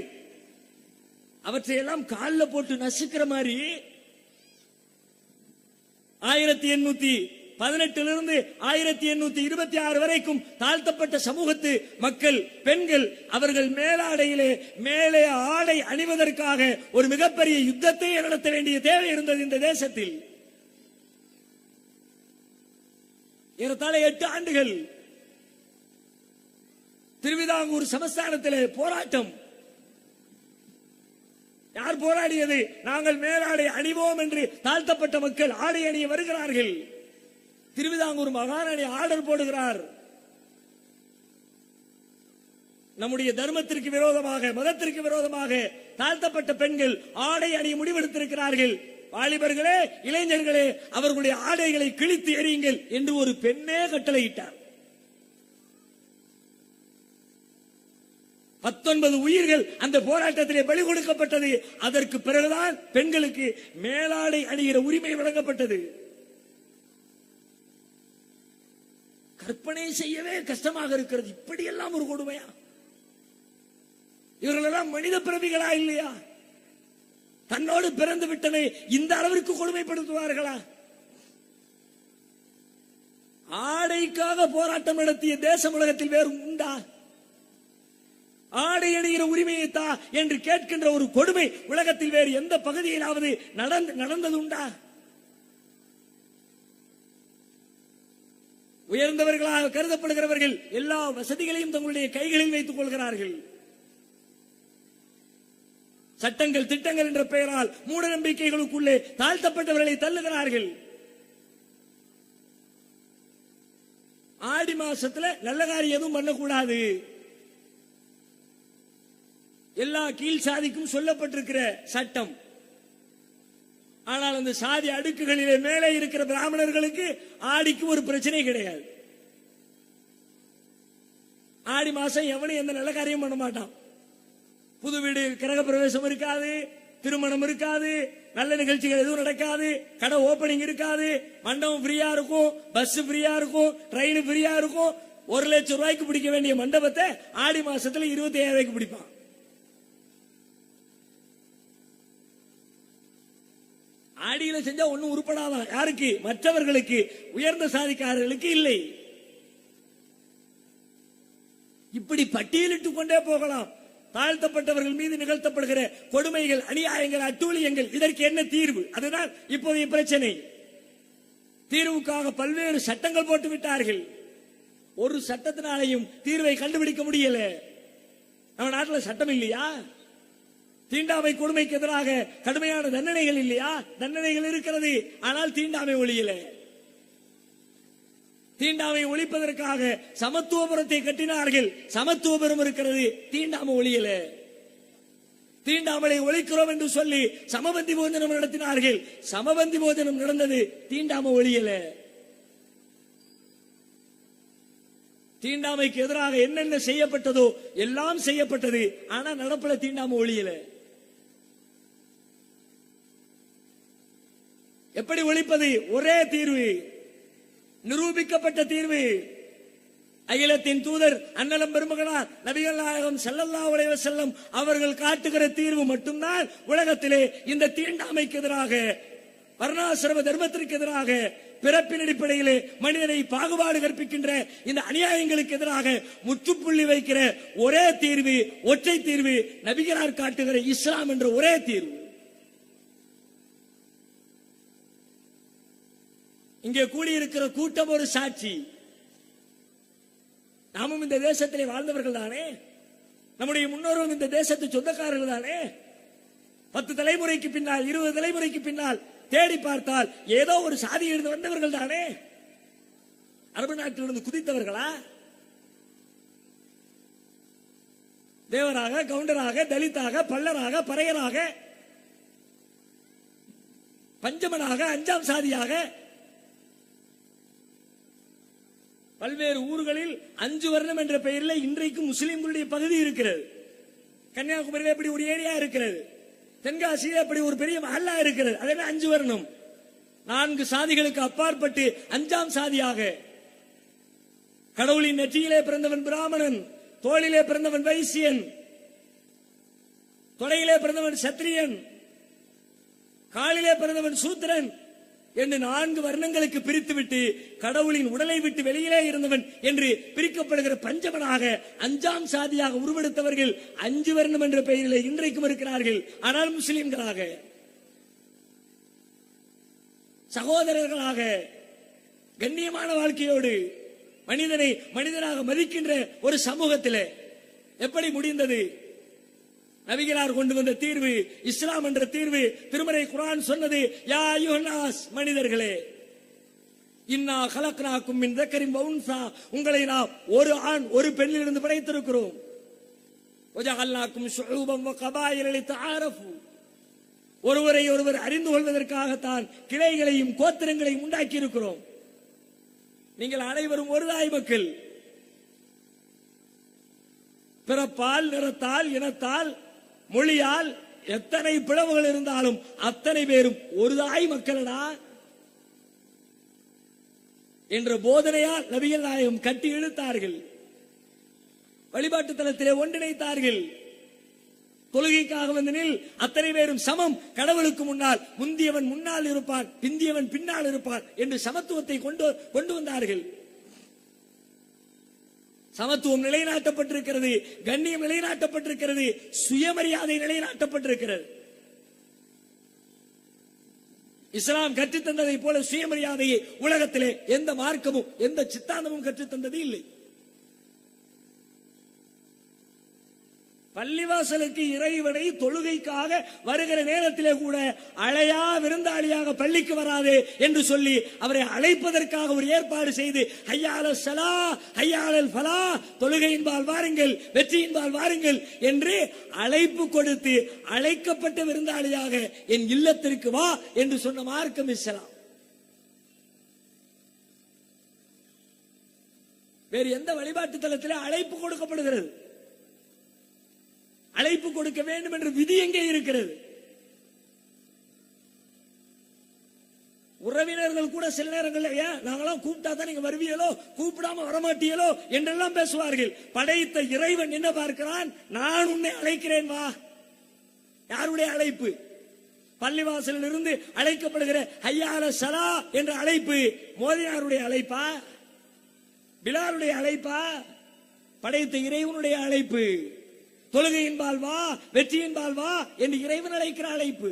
அவற்றையெல்லாம் காலில் போட்டு நசுக்கிற மாதிரி 1818 1826 வரைக்கும் தாழ்த்தப்பட்ட சமூகத்து மக்கள், பெண்கள் அவர்கள் மேலாடையிலே மேலே ஆடை அணிவதற்காக ஒரு மிகப்பெரிய யுத்தத்தை நடத்த வேண்டிய தேவை இருந்தது இந்த தேசத்தில். ஏறத்தாழ 8 ஆண்டுகள் திருவிதாங்கூர் சமஸ்தானத்திலே போராட்டம். யார் போராடியது? நாங்கள் மேலாடை அணிவோம் என்று தாழ்த்தப்பட்ட மக்கள் ஆடை அணிய வருகிறார்கள். திருவிதாங்கூர் மகாராணி ஆர்டர் போடுகிறார். நம்முடைய தர்மத்திற்கு விரோதமாக, மதத்திற்கு விரோதமாக தாழ்த்தப்பட்ட பெண்கள் ஆடை அணிய முடிவெடுத்திருக்கிறார்கள். வாலிபர்களே, இளைஞர்களே, அவர்களுடைய ஆடைகளை கிழித்து எறியுங்கள் என்று ஒரு பெண்ணே கட்டளையிட்டார். 19 உயிர்கள் அந்த போராட்டத்திலே பலி கொடுக்கப்பட்டது. அதற்கு பிறகுதான் பெண்களுக்கு மேலாடை அணிகிற உரிமை வழங்கப்பட்டது. கற்பனை செய்யவே கஷ்டமாக இருக்கிறது. இப்படியெல்லாம் ஒரு கொடுமையா? இவர்களெல்லாம் மனித பிறவிகளா இல்லையா? தன்னோடு பிறந்து விட்டனை இந்த அளவிற்கு கொடுமைப்படுத்துவார்களா? ஆடைக்காக போராட்டம் நடத்திய தேசம் உலகத்தில் வேறு உண்டா? ஆடை அணிகிற உரிமையை தா என்று கேட்கின்ற ஒரு கொடுமை உலகத்தில் வேறு எந்த பகுதியிலாவது நடந்தது உண்டா? உயர்ந்தவர்களாக கருதப்படுகிறவர்கள் எல்லா வசதிகளையும் தங்களுடைய கைகளில் வைத்துக் கொள்கிறார்கள். சட்டங்கள், திட்டங்கள் என்ற பெயரால் மூட நம்பிக்கைகளுக்குள்ளே தாழ்த்தப்பட்டவர்களை தள்ளுகிறார்கள். ஆடி மாசத்துல நல்ல காரியம் எதுவும் பண்ணக்கூடாது, எல்லா கீழ் சாதிக்கும் சொல்லப்பட்டிருக்கிற சட்டம். ஆனால் அந்த சாதி அடுக்குகளிலே மேலே இருக்கிற பிராமணர்களுக்கு ஆடிக்கு ஒரு பிரச்சனை கிடையாது. ஆடி மாசம் எவனும் எந்த நல்ல காரியம் பண்ண மாட்டான். புது வீடு கிரக பிரவேசம் இருக்காது, திருமணம் இருக்காது, நல்ல நிகழ்ச்சிகள் எதுவும் நடக்காது, கடை ஓபனிங் இருக்காது, மண்டபம் ஃப்ரீயா இருக்கும், பஸ் ஃப்ரீயா இருக்கும், ட்ரெயின் ஃப்ரீயா இருக்கும். 1 லட்சம் ரூபாய்க்கு பிடிக்க வேண்டிய மண்டபத்தை ஆடி மாசத்துல 25,000 ரூபாய்க்கு பிடிப்பான். ஆடியில செஞ்சா ஒன்னும் உருப்படாதான். யாருக்கு? மற்றவர்களுக்கு, உயர்ந்த சாதிக்காரர்களுக்கு இல்லை. இப்படி பட்டியலிட்டுக் கொண்டே போகலாம். தாழ்த்தப்பட்டவர்கள் மீது நிகழ்த்தப்படுகிற கொடுமைகள், அநியாயங்கள், அட்டூழியங்கள், இதற்கு என்ன தீர்வு? அதுதான் இப்போதைய பிரச்சனை. தீர்வுக்காக பல்வேறு சட்டங்கள் போட்டு விட்டார்கள். ஒரு சட்டத்தினாலையும் தீர்வை கண்டுபிடிக்க முடியல. நம்ம நாட்டில் சட்டம் இல்லையா? தீண்டாமை கொடுமைக்கு எதிராக கடுமையான தண்டனைகள் இல்லையா? தண்டனைகள் இருக்கிறது, ஆனால் தீண்டாமை ஒழியல. தீண்டாமை ஒழிப்பதற்காக சமத்துவபுரத்தை கட்டினார்கள், சமத்துவபுரம் இருக்கிறது, தீண்டாமை ஒழியல. தீண்டாமலை ஒழிக்கிறோம் என்று சொல்லி சமபந்தி போஜனம் நடத்தினார்கள், சமபந்தி போஜனம் நடந்தது, தீண்டாமை ஒழியல. தீண்டாமைக்கு எதிராக என்னென்ன செய்யப்பட்டதோ எல்லாம் செய்யப்பட்டது, ஆனா நடப்புல தீண்டாமை ஒழியல. எப்படி ஒழிப்பது? ஒரே தீர்வு, நிரூபிக்கப்பட்ட தீர்வு. அகிலத்தின் தூதர் அன்னலம் பெருமகனார் நபிகள் நாயகம் ஸல்லல்லாஹு அலைஹி வஸல்லம் அவர்கள் காட்டுகிற தீர்வு மட்டும்தான் உலகத்திலே இந்த தீண்டாமைக்கு எதிராக, வர்ணாசிரம தர்மத்திற்கு எதிராக, பிறப்பின் அடிப்படையிலே மனிதனை பாகுபாடு கற்பிக்கின்ற இந்த அநியாயங்களுக்கு எதிராக முற்றுப்புள்ளி வைக்கிற ஒரே தீர்வு, ஒற்றை தீர்வு நபிகளார் காட்டுகிற இஸ்லாம் என்ற ஒரே தீர்வு. இங்கே கூடியிருக்கிற கூட்டம் ஒரு சாட்சி. நாமும் இந்த தேசத்திலே வாழ்ந்தவர்கள் தானே, நம்முடைய முன்னோர்களும் இந்த தேசத்து சொந்தக்காரர்கள் தானே. 10 தலைமுறைக்கு பின்னால் 20 தலைமுறைக்கு பின்னால் தேடி பார்த்தால் ஏதோ ஒரு சாதியிலிருந்து வந்தவர்கள் தானே. அரபு நாட்டிலிருந்து குதித்தவர்களா? தேவராக, கவுண்டராக, தலித்தாக, பல்லராக, பறையராக, பஞ்சமனாக, 5ஆம் சாதியாக பல்வேறு ஊர்களில் 5 வர்ணம் என்ற பெயரில் இன்றைக்கு முஸ்லிம்களுடைய பகுதி இருக்கிறது. கன்னியாகுமரியில் எப்படி ஒரு ஏரியா இருக்கிறது, தென்காசியில் அப்படி ஒரு பெரிய மஹல்லா இருக்கிறது. அதே 5 வர்ணம். 4 சாதிகளுக்கு அப்பாற்பட்டு 5ஆம் சாதியாக கடவுளின் நெற்றியிலே பிறந்தவன் பிராமணன், தோளிலே பிறந்தவன் வைசியன், தொடையிலே பிறந்தவன் சத்திரியன், காலிலே பிறந்தவன் சூத்திரன் என்று 4 வர்ணங்களுக்கு பிரித்துவிட்டு கடவுளின் உடலை விட்டு வெளியிலே இருந்தவன் என்று பிரிக்கப்படுகிற பஞ்சமனாக 5ஆம் சாதியாக உருவெடுத்தவர்கள் 5 வர்ணம் என்ற பெயரில் இன்றைக்கும் இருக்கிறார்கள். ஆனால் முஸ்லிம்களாக, சகோதரர்களாக, கண்ணியமான வாழ்க்கையோடு மனிதனை மனிதனாக மதிக்கின்ற ஒரு சமூகத்தில் எப்படி முடிந்தது? நபிகளார் கொண்டு வந்த தீர்வு இஸ்லாம் என்ற தீர்வு. திருமறை குர்ஆன் சொன்னது, யா அய்யுஹன்னாஸ், மனிதர்களே, இன்னா கலக்னாக்கும் மின் தக்கரின் வ உன்ஸா, உங்களை நாம் ஒரு ஆண் ஒரு பெண்ணிலிருந்து படைத்திருக்கிறோம். வஜஅல்னாக்கும் ஷுஊபன் வ கபாயில லிதஆரஃபு, ஒருவரை ஒருவர் அறிந்து கொள்வதற்காகத்தான் கிளைகளையும் கோத்திரங்களையும் உண்டாக்கி இருக்கிறோம். நீங்கள் அனைவரும் ஒரு தாய் மக்கள். பிறப்பால், நிறத்தால், இனத்தால், மொழியால் எத்தனை பிளவுகள் இருந்தாலும் அத்தனை பேரும் ஒரு தாய் மக்களடா என்ற போதனையால் நபிகள் நாயகம் கட்டி இழுத்தார்கள். வழிபாட்டு தலத்திலே ஒன்றிணைத்தார்கள். தொழுகைக்காக வந்து நில், அத்தனை பேரும் சமம். கடவுளுக்கு முன்னால் முந்தியவன் முன்னால் இருப்பான், பிந்தியவன் பின்னால் இருப்பான் என்று சமத்துவத்தை கொண்டு வந்தார்கள். சமத்துவம் நிலைநாட்டப்பட்டிருக்கிறது, கண்ணியம் நிலைநாட்டப்பட்டிருக்கிறது, சுயமரியாதை நிலைநாட்டப்பட்டிருக்கிறது. இஸ்லாம் கற்றுத்தந்ததை போல சுயமரியாதையை உலகத்திலே எந்த மார்க்கமும் எந்த சித்தாந்தமும் கற்றுத்தந்தது இல்லை. பள்ளிவாசலுக்கு இறைவனை தொழுகைக்காக வருகிற நேரத்திலே கூட அழையா விருந்தாளியாக பள்ளிக்கு வராதே என்று சொல்லி அவரை அழைப்பதற்காக ஒரு ஏற்பாடு செய்து, ஹய்யா அலஸ் ஸலா, ஹய்யா அலல் ஃபலா, தொழுகையின்பால் வாருங்கள், வெற்றியின்பால் வாருங்கள் என்று அழைப்பு கொடுத்து அழைக்கப்பட்ட விருந்தாளியாக என் இல்லத்திற்கு வா என்று சொன்ன மார்க்கம் இஸ்லாம். வேறு எந்த வழிபாட்டு தலத்திலே அழைப்பு கொடுக்கப்படுகிறது? அழைப்பு கொடுக்க வேண்டும் என்ற விதி எங்கே இருக்கிறது? உறவினர்கள் கூட சில நேரங்களில், நாங்களாம் கூப்பிட்டா தான் நீங்க வருவீங்களோ, கூப்பிடாம வரமாட்டீங்களோ என்றெல்லாம் பேசுவார்கள். படைத்த இறைவன் என்ன பார்க்கிறான்? நான் உன்னை அழைக்கிறேன், வா. யாருடைய அழைப்பு? பள்ளிவாசலில் இருந்து அழைக்கப்படுகிற ஹய்யா அலஸ் ஸலா என்ற அழைப்பு மோதினாருடைய அழைப்பா? பிலாலுடைய அழைப்பா? படைத்த இறைவனுடைய அழைப்பு. தொழுகையின்பால் வா, வெற்றியின்பால் வா என்று இறைவன் அழைக்கிற அழைப்பு.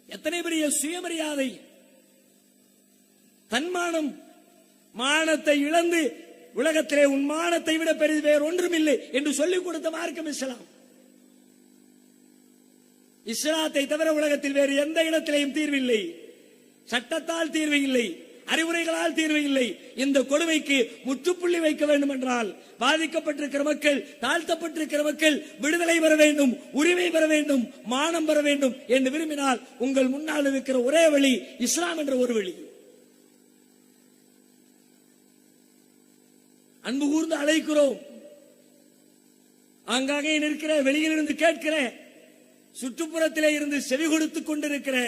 எத்தனை பெரிய சுயமரியாதை! தன்மானம், மானத்தை இழந்து உலகத்திலே உன் மானத்தை விட பெரிது வேறு ஒன்றுமில்லை என்று சொல்லிக் கொடுத்த மார்க்கம் இஸ்லாம். இஸ்லாத்தை தவிர உலகத்தில் வேறு எந்த இடத்திலேயும் தீர்வில்லை. சட்டத்தால் தீர்வு இல்லை, அறிவுரைகளால் தீர்வு இல்லை. இந்த கொடுமைக்கு முற்றுப்புள்ளி வைக்க வேண்டும் என்றால் பாதிக்கப்பட்டிருக்கிற மக்கள், தாழ்த்தப்பட்டிருக்கிற மக்கள் விடுதலை பெற வேண்டும், உரிமை பெற வேண்டும், மானம் பெற வேண்டும் என்று விரும்பினால் உங்கள் முன்னால் இருக்கிற ஒரே வழி இஸ்லாம் என்ற ஒரு வழி. அன்பு கூர்ந்து அழைக்கிறோம். ஆங்காங்கே நிற்கிற, வெளியிலிருந்து கேட்கிற, சுற்றுப்புறத்திலே இருந்து செவி கொடுத்துக் கொண்டிருக்கிற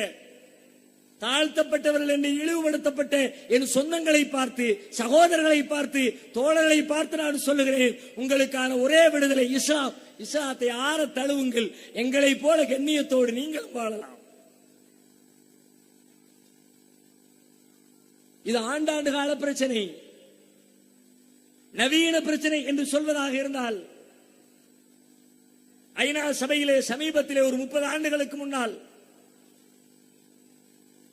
தாழ்த்தப்பட்டவர்கள் என்று இழிவுபடுத்தப்பட்ட என் சொந்தங்களை பார்த்து, சகோதரர்களை பார்த்து, தோழர்களை பார்த்து நான் சொல்லுகிறேன், உங்களுக்கான ஒரே விடுதலை இஸ்லாம். இஸ்லாத்தை ஆற தழுவுங்கள். எங்களை போல கண்ணியத்தோடு நீங்களும் வாழலாம். இது ஆண்டாண்டு கால பிரச்சனை. நவீன பிரச்சனை என்று சொல்வதாக இருந்தால் ஐநா சபையிலே சமீபத்திலே ஒரு 30 ஆண்டுகளுக்கு முன்னால்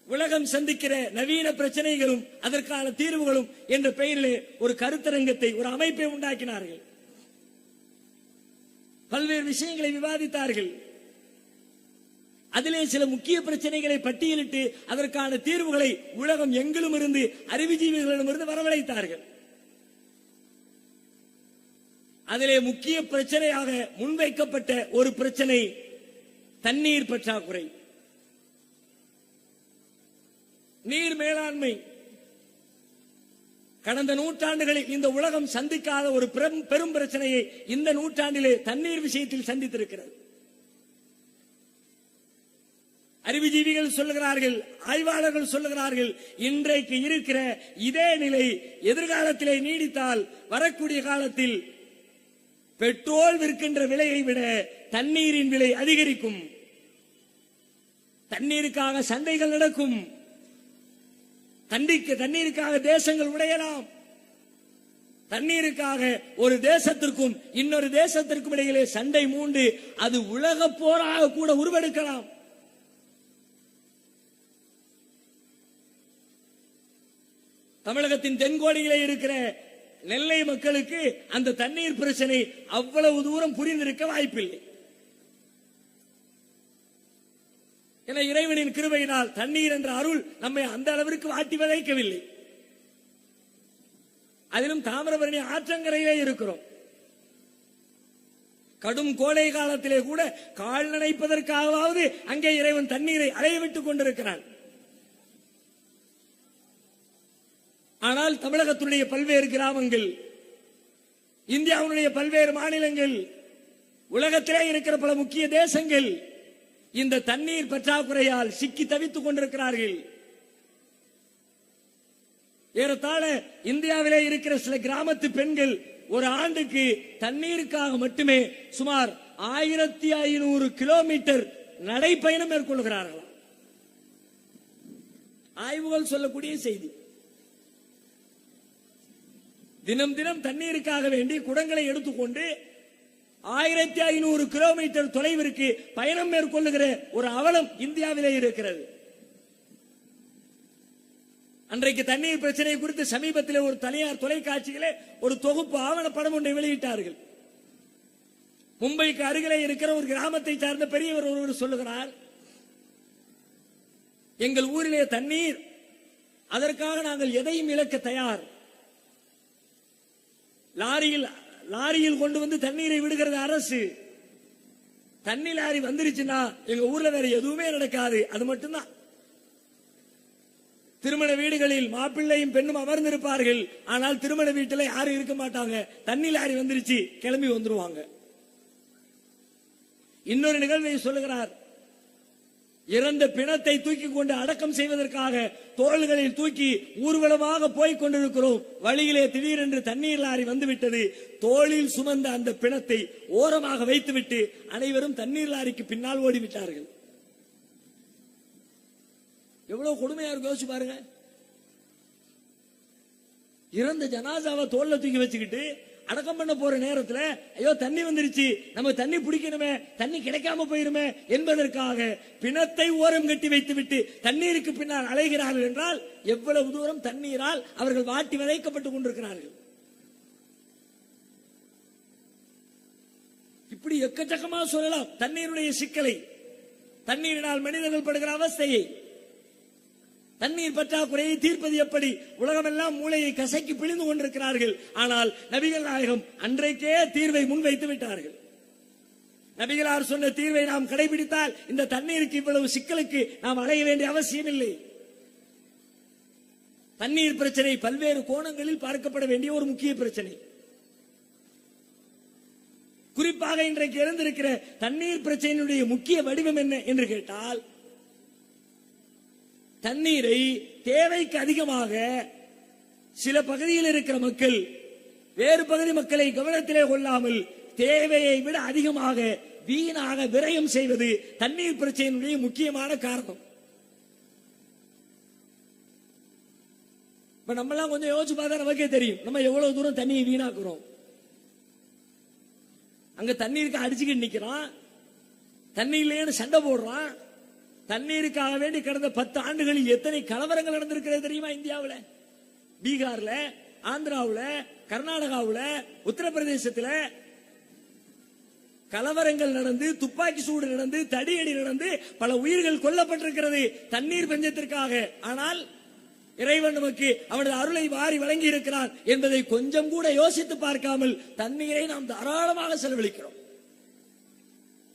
உலகம் சந்திக்கிற நவீன பிரச்சனைகளும் அதற்கான தீர்வுகளும் என்ற பெயரிலே ஒரு கருத்தரங்கத்தை, ஒரு அமைப்பை உண்டாக்கினார்கள். பல்வேறு விஷயங்களை விவாதித்தார்கள். அதிலே சில முக்கிய பிரச்சனைகளை பட்டியலிட்டு அதற்கான தீர்வுகளை உலகம் எங்கிலும் இருந்து அறிவுஜீவிகளிடமிருந்து வரவழைத்தார்கள். அதிலே முக்கிய பிரச்சனையாக முன்வைக்கப்பட்ட ஒரு பிரச்சனை தண்ணீர் பற்றாக்குறை, நீர் மேலாண்மை. கடந்த நூற்றாண்டுகளில் இந்த உலகம் சந்திக்காத ஒரு பெரும் பிரச்சனையை இந்த நூற்றாண்டிலே தண்ணீர் விஷயத்தில் சந்தித்திருக்கிறது. அறிவுஜீவிகள் சொல்லுகிறார்கள், ஆய்வாளர்கள் சொல்லுகிறார்கள், இன்றைக்கு இருக்கிற இதே நிலை எதிர்காலத்திலே நீடித்தால் வரக்கூடிய காலத்தில் பெட்ரோல் விற்கின்ற விலையை விட தண்ணீரின் விலை அதிகரிக்கும். தண்ணீருக்காக சண்டைகள் நடக்கும். தண்ணீருக்காக தேசங்கள் உடையலாம். தண்ணீருக்காக ஒரு தேசத்திற்கும் இன்னொரு தேசத்திற்கும் இடையிலே சண்டை மூண்டு அது உலக போராக கூட உருவெடுக்கலாம். தமிழகத்தின் தென்கோடியிலே இருக்கிற நெல்லை மக்களுக்கு அந்த தண்ணீர் பிரச்சனை அவ்வளவு தூரம் புரிந்திருக்க வாய்ப்பில்லை. என இறைவனின் கிருபையினால் தண்ணீர் என்ற அருள் நம்மை அந்த அளவிற்கு வாட்டி வதைக்கவில்லை. அதிலும் தாமிரபரணி ஆற்றங்கரையிலே இருக்கிறோம். கடும் கோடை காலத்திலே கூட கால் நனைப்பதற்காகவாவது அங்கே இறைவன் தண்ணீரை அலையவிட்டுக் கொண்டிருக்கிறான். ஆனால் தமிழகத்துடைய பல்வேறு கிராமங்கள், இந்தியாவுடைய பல்வேறு மாநிலங்கள், உலகத்திலே இருக்கிற பல முக்கிய தேசங்கள் இந்த தண்ணீர் பற்றாக்குறையால் சிக்கி தவித்துக் கொண்டிருக்கிறார்கள். ஏறத்தாழ இந்தியாவிலே இருக்கிற சில கிராமத்து பெண்கள் ஒரு ஆண்டுக்கு தண்ணீருக்காக மட்டுமே சுமார் 1500 கிலோமீட்டர் நடைபயணம் மேற்கொள்கிறார்கள். ஆய்வுகள் சொல்லக்கூடிய செய்தி. தினம் தினம் தண்ணீருக்காக வேண்டி குடங்களை எடுத்துக்கொண்டு 1500 கிலோமீட்டர் தொலைவிற்கு பயணம் மேற்கொள்ளுகிற ஒரு அவலம் இந்தியாவிலே இருக்கிறது. அன்றைக்கு தண்ணீர் பிரச்சனை குறித்து சமீபத்தில் ஒரு தனியார் தொலைக்காட்சியிலே ஒரு தொகுப்பு ஆவணப்படம் ஒன்றை வெளியிட்டார்கள். மும்பைக்கு அருகிலே இருக்கிற ஒரு கிராமத்தை சார்ந்த பெரியவர் ஒருவர் சொல்லுகிறார், எங்கள் ஊரிலே தண்ணீர், அதற்காக நாங்கள் எதையும் இழக்க தயார். லாரியில் கொண்டு வந்து தண்ணீரை விடுகிறது அரசு. தண்ணி லாரி வந்துருச்சுன்னா எங்க ஊர்ல வேற எதுவுமே நடக்காது. அது மட்டும்தான். திருமண வீடுகளில் மாப்பிள்ளையும் பெண்ணும் அமர்ந்திருப்பார்கள். ஆனால் திருமண வீட்டில் யாரும் இருக்க மாட்டாங்க. தண்ணி லாரி வந்துருச்சு, கிளம்பி வந்துருவாங்க. இன்னொரு நிகழ்வை சொல்லுகிறார். இறந்த பிணத்தை தூக்கி கொண்டு அடக்கம் செய்வதற்காக தோள்களில் தூக்கி ஊர்வலமாக போய்க் கொண்டிருக்கிறோம். வழியிலே திடீரென்று தண்ணீர் லாரி வந்துவிட்டது. தோளில் சுமந்த அந்த பிணத்தை ஓரமாக வைத்துவிட்டு அனைவரும் தண்ணீர் லாரிக்கு பின்னால் ஓடிவிட்டார்கள். எவ்வளவு கொடுமையா இருக்கு யோசிச்சு பாருங்க. இறந்த ஜனாசாவை தோல்ல தூக்கி வச்சுக்கிட்டு அடக்கம் பண்ண போற நேரத்தில் ஐயோ தண்ணி வந்துருச்சு, நம்ம தண்ணி பிடிக்கணுமே, தண்ணி கிடைக்காம போயிருமே என்பதற்காக பிணத்தை ஓரம் கட்டி வைத்துவிட்டு தண்ணீருக்கு பின்னால் அலைகிறார்கள் என்றால் எவ்வளவு தூரம் தண்ணீரால் அவர்கள் வாட்டி வதைக்கப்பட்டுக் கொண்டிருக்கிறார்கள். இப்படி எக்கச்சக்கமா சொல்லலாம் தண்ணீருடைய சிக்கலை, தண்ணீரினால் மனிதர்கள் படுகிற அவஸ்தையை. தண்ணீர் பற்றாக்குறையை தீர்ப்பது எப்படி? உலகமெல்லாம் மூளையை கசக்கி பிழிந்து கொண்டிருக்கிறார்கள். ஆனால் நபிகள் நாயகம் அன்றைக்கே தீர்வை முன்வைத்து விட்டார்கள். நபிகளார் சொன்ன தீர்வை நாம் கடைபிடித்தால் இந்த தண்ணீருக்கு இவ்வளவு சிக்கலுக்கு நாம் அடைய வேண்டிய அவசியம் இல்லை. தண்ணீர் பிரச்சனை பல்வேறு கோணங்களில் பார்க்கப்பட வேண்டிய ஒரு முக்கிய பிரச்சனை. குறிப்பாக இன்றைக்கு இருந்திருக்கிற தண்ணீர் பிரச்சனையுடைய முக்கிய வடிவம் என்ன என்று கேட்டால், தண்ணீரை தேவைக்கு அதிகமாக சில பகுதியில் இருக்கிற மக்கள் வேறு பகுதி மக்களை கவனத்திலே கொள்ளாமல் தேவையை விட அதிகமாக வீணாக விரயம் செய்வது தண்ணீர் பிரச்சனையுடைய முக்கியமான காரணம். இப்ப நம்ம எல்லாம் கொஞ்சம் யோசிச்சு பார்த்தா நமக்கே தெரியும் நம்ம எவ்வளவு தூரம் தண்ணியை வீணாக்குறோம். அங்க தண்ணீருக்கு அடிச்சுக்கிட்டு நிக்கிறான், தண்ணி இல்லைன்னு சண்டை போடுறான். தண்ணீருக்காக வேண்டி கடந்த 10 ஆண்டுகளில் எத்தனை கலவரங்கள் நடந்திருக்கிறது தெரியுமா? இந்தியாவில், பீகார்ல, ஆந்திராவில், கர்நாடகாவில், உத்தரப்பிரதேசத்தில் கலவரங்கள் நடந்து, துப்பாக்கி சூடு நடந்து, தடியடி நடந்து பல உயிர்கள் கொல்லப்பட்டிருக்கிறது தண்ணீர் பஞ்சத்திற்காக. ஆனால் இறைவன் நமக்கு அவனது அருளை வாரி வழங்கி இருக்கிறான் என்பதை கொஞ்சம் கூட யோசித்து பார்க்காமல் தண்ணீரை நாம் தாராளமாக செலவழிக்கிறோம்,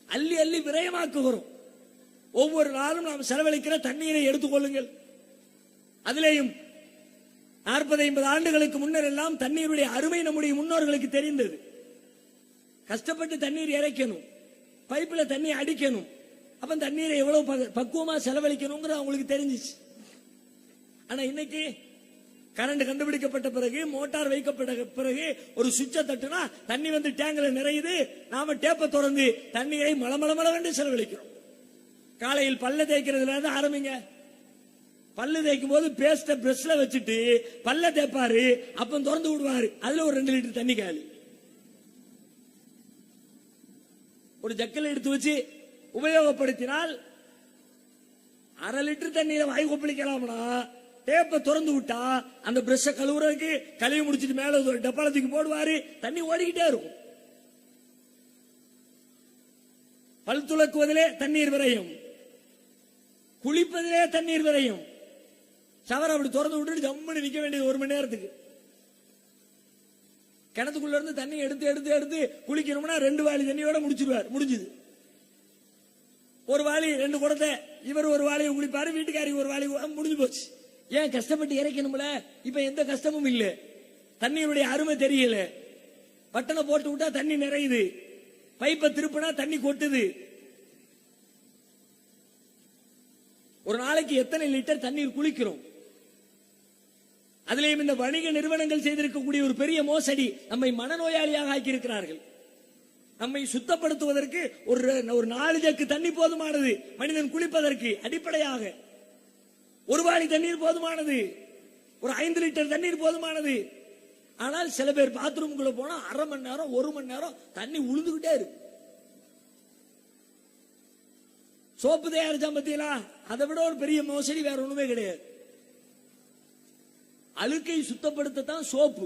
அள்ளி அள்ளி விரயமாக்குகிறோம். ஒவ்வொரு நாளும் நாம் செலவழிக்கிற தண்ணீரை எடுத்துக்கொள்ளுங்கள். அதிலேயும் 40-50 ஆண்டுகளுக்கு முன்னர் எல்லாம் தண்ணீருடைய அருமை நம்முடைய முன்னோர்களுக்கு தெரிந்தது. கஷ்டப்பட்டு தண்ணீர் இறைக்கணும், பைப்ல தண்ணி அடிக்கணும், அப்ப தண்ணீரை எவ்வளவு பக்குவமா செலவழிக்கணும்ங்கிறது அவங்களுக்கு தெரிஞ்சிச்சு. ஆனா இன்னைக்கு கரண்ட் கண்டுபிடிக்கப்பட்ட பிறகு, மோட்டார் வைக்கப்பட்ட பிறகு ஒரு சுவிட்சை தட்டுனா தண்ணி வந்து டேங்க்ல நிறையுது. நாம டேப்பை திறந்து தண்ணீரை மளமளமளவென்று செலவழிக்கிறோம். காலையில் பல்ல தேய்க்கிறதுல இருந்து ஆரம்பிங்க. பல்லு தேய்க்கும் போது பேஸ்ட பிரஷ்ல வச்சுட்டு பல்ல தேய்ப்பாரு, அப்ப திறந்து விடுவாரு, அதுல ஒரு 2 லிட்டர் தண்ணி காலி. ஒரு ஜக்கல் எடுத்து வச்சு உபயோகப்படுத்தினால் 1/2 லிட்டர் தண்ணீரை வாய் கொப்பளிக்கலாம்னா, டேப்பை திறந்து விட்டா அந்த பிரஷ கழுவுறதுக்கு கழுவி முடிச்சிட்டு மேல ஒரு டப்பாலத்துக்கு போடுவாரு, தண்ணி ஓடிக்கிட்டே இருக்கும். பல் துலக்குவதிலே தண்ணீர் விரையும், குளிப்பதிலே தண்ணீர் விரையும். ஷவர் அப்படி திறந்து விட்டு ஜம்முன்னு நிக்க வேண்டியது 1 மணி நேரத்துக்கு. கிணத்துக்குள்ள இருந்து தண்ணி எடுத்து எடுத்து எடுத்து குளிக்கணும்னா 2 வாளி தண்ணியோட முடிச்சிருவார், முடிஞ்சது. ஒரு வாளி 2 குடத்தை இவர் ஒரு வாளியை குளிப்பாரு, வீட்டுக்காரி ஒரு வாளி, முடிஞ்சு போச்சு. ஏன் கஷ்டப்பட்டு இறைக்கணும்ல? இப்ப எந்த கஷ்டமும் இல்ல, தண்ணீருடைய அருமை தெரியல. பட்டனை போட்டு விட்டா தண்ணி நிறையுது, பைப்பை திருப்பினா தண்ணி கொட்டுது. ஒரு நாளைக்கு எத்தனை லிட்டர் தண்ணீர் குளிக்கிறோம்? அதிலேயும் இந்த வணிக நிறுவனங்கள் செய்திருக்கக்கூடிய ஒரு பெரிய மோசடி, நம்மை மனநோயாளியாக ஆக்கி இருக்கிறார்கள். நம்மை சுத்தப்படுத்துவதற்கு ஒரு 4 ஜக்கு தண்ணி போதுமானது, மனிதன் குளிப்பதற்கு அடிப்படையாக. 1 வாளி தண்ணீர் போதுமானது, ஒரு 5 லிட்டர் தண்ணீர் போதுமானது. ஆனால் சில பேர் பாத்ரூம்குள்ள போனா 1/2 மணி நேரம் 1 மணி நேரம் தண்ணி உழுந்துகிட்டே இருக்கு. சோப்பு தயாரிச்சா பத்தியா, அதை விட ஒரு பெரிய மோசடி வேற ஒண்ணுமே கிடையாது. அழுக்கை சுத்தப்படுத்தத்தான் சோப்பு.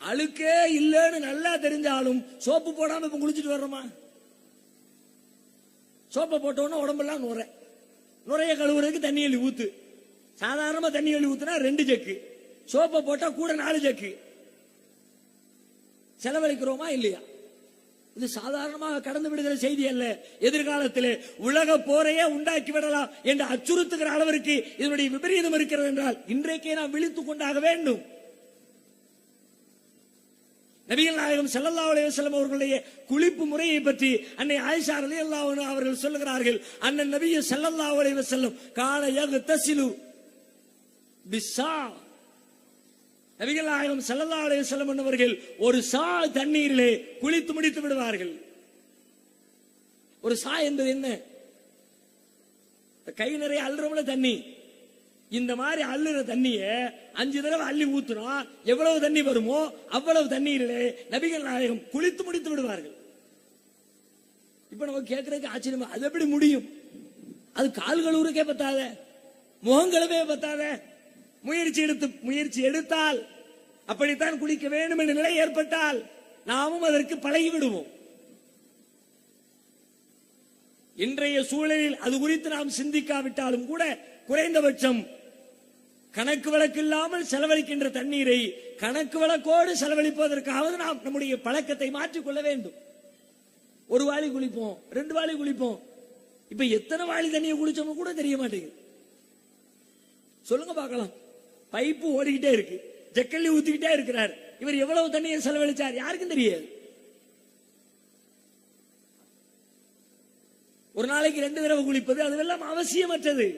அழுக்கே இல்லன்னு நல்லா தெரிஞ்சாலும் சோப்பு போடாம இப்ப குளிச்சுட்டு வர்றோமா? சோப்பை போட்டோன்னா உடம்பெல்லாம் நுரைய கழுவுறதுக்கு தண்ணி அள்ளி ஊத்து. சாதாரணமா தண்ணி அள்ளி ஊத்துனா 2 ஜக்கு, சோப்பை போட்டா கூட 4 ஜக்கு. செலவழிக்கிறோமா இல்லையா? இது சாதாரணமாக கடந்து விடுகிற செய்தி அல்ல. எதிர்காலத்திலே உலக போரையே உண்டாக்கி விடலாம் என்று அச்சுறுத்துகிற அளவிற்கு இதனுடைய விபரீதம் இருக்கிறது என்றால் இன்றைக்கே நாம் விழித்துக் கொண்டாக வேண்டும். நபிகள் நாயகம் ஸல்லல்லாஹு அலைஹி வஸல்லம் அவர்களுடைய குளிப்பு முறையை பற்றி அன்னை ஆயிஷா ரலியல்லாஹு அன்ஹா அவர்கள் சொல்லுகிறார்கள், அண்ணன் நபி ஸல்லல்லாஹு அலைஹி வஸல்லம் கான யக்தஸிலு பிஸ்ஸா. நபிகள் நாயகம் ஸல்லல்லாஹு அலைஹி வஸல்லம் அவர்கள் ஒரு சா தண்ணீரிலே குளித்து முடித்து விடுவார்கள். ஒரு சா என்பது என்ன? கை நிறைய அள்ளுறோம்ல தண்ணி, இந்த மாதிரி அள்ளுற தண்ணிய 5 தடவை அள்ளி ஊத்துனா எவ்வளவு தண்ணி வருமோ அவ்வளவு தண்ணீரிலே நபிகள் நாயகம் குளித்து முடித்து விடுவார்கள். இப்ப நமக்கு கேட்கறதுக்கு ஆச்சரியமா, அது எப்படி முடியும்? அது கால் கழுவுறதுக்கே பத்தாத, முகம் கழுவே பத்தாத. முயற்சி எடுத்தால், அப்படித்தான் குளிக்க வேண்டும் என்ற நிலை ஏற்பட்டால் நாமும் அதற்கு பழகி விடுவோம். இன்றைய சூழலில் அது குறித்து நாம் சிந்திக்காவிட்டாலும் கூட குறைந்தபட்சம் கணக்கு வழக்கு இல்லாமல் செலவழிக்கின்ற தண்ணீரை கணக்கு வழக்கோடு செலவழிப்பதற்காவது நாம் நம்முடைய பழக்கத்தை மாற்றிக்கொள்ள வேண்டும். 1 வாளி குளிப்போம், 2 வாளி குளிப்போம். இப்ப எத்தனை வாளி தண்ணியை குளிச்சோம் கூட தெரிய மாட்டேங்குது. சொல்லுங்க பார்க்கலாம். பைப்பு ஓடிக்கிட்டே இருக்கு, ஜக்கல்லி ஊத்திக்கிட்டே இருக்கிறார். இவர் எவ்வளவு தண்ணியை செலவழிச்சார் யாருக்கும் தெரியாது. ஒரு நாளைக்கு 2 தடவை குளிப்பது அதுவெல்லாம் அவசியமற்றது.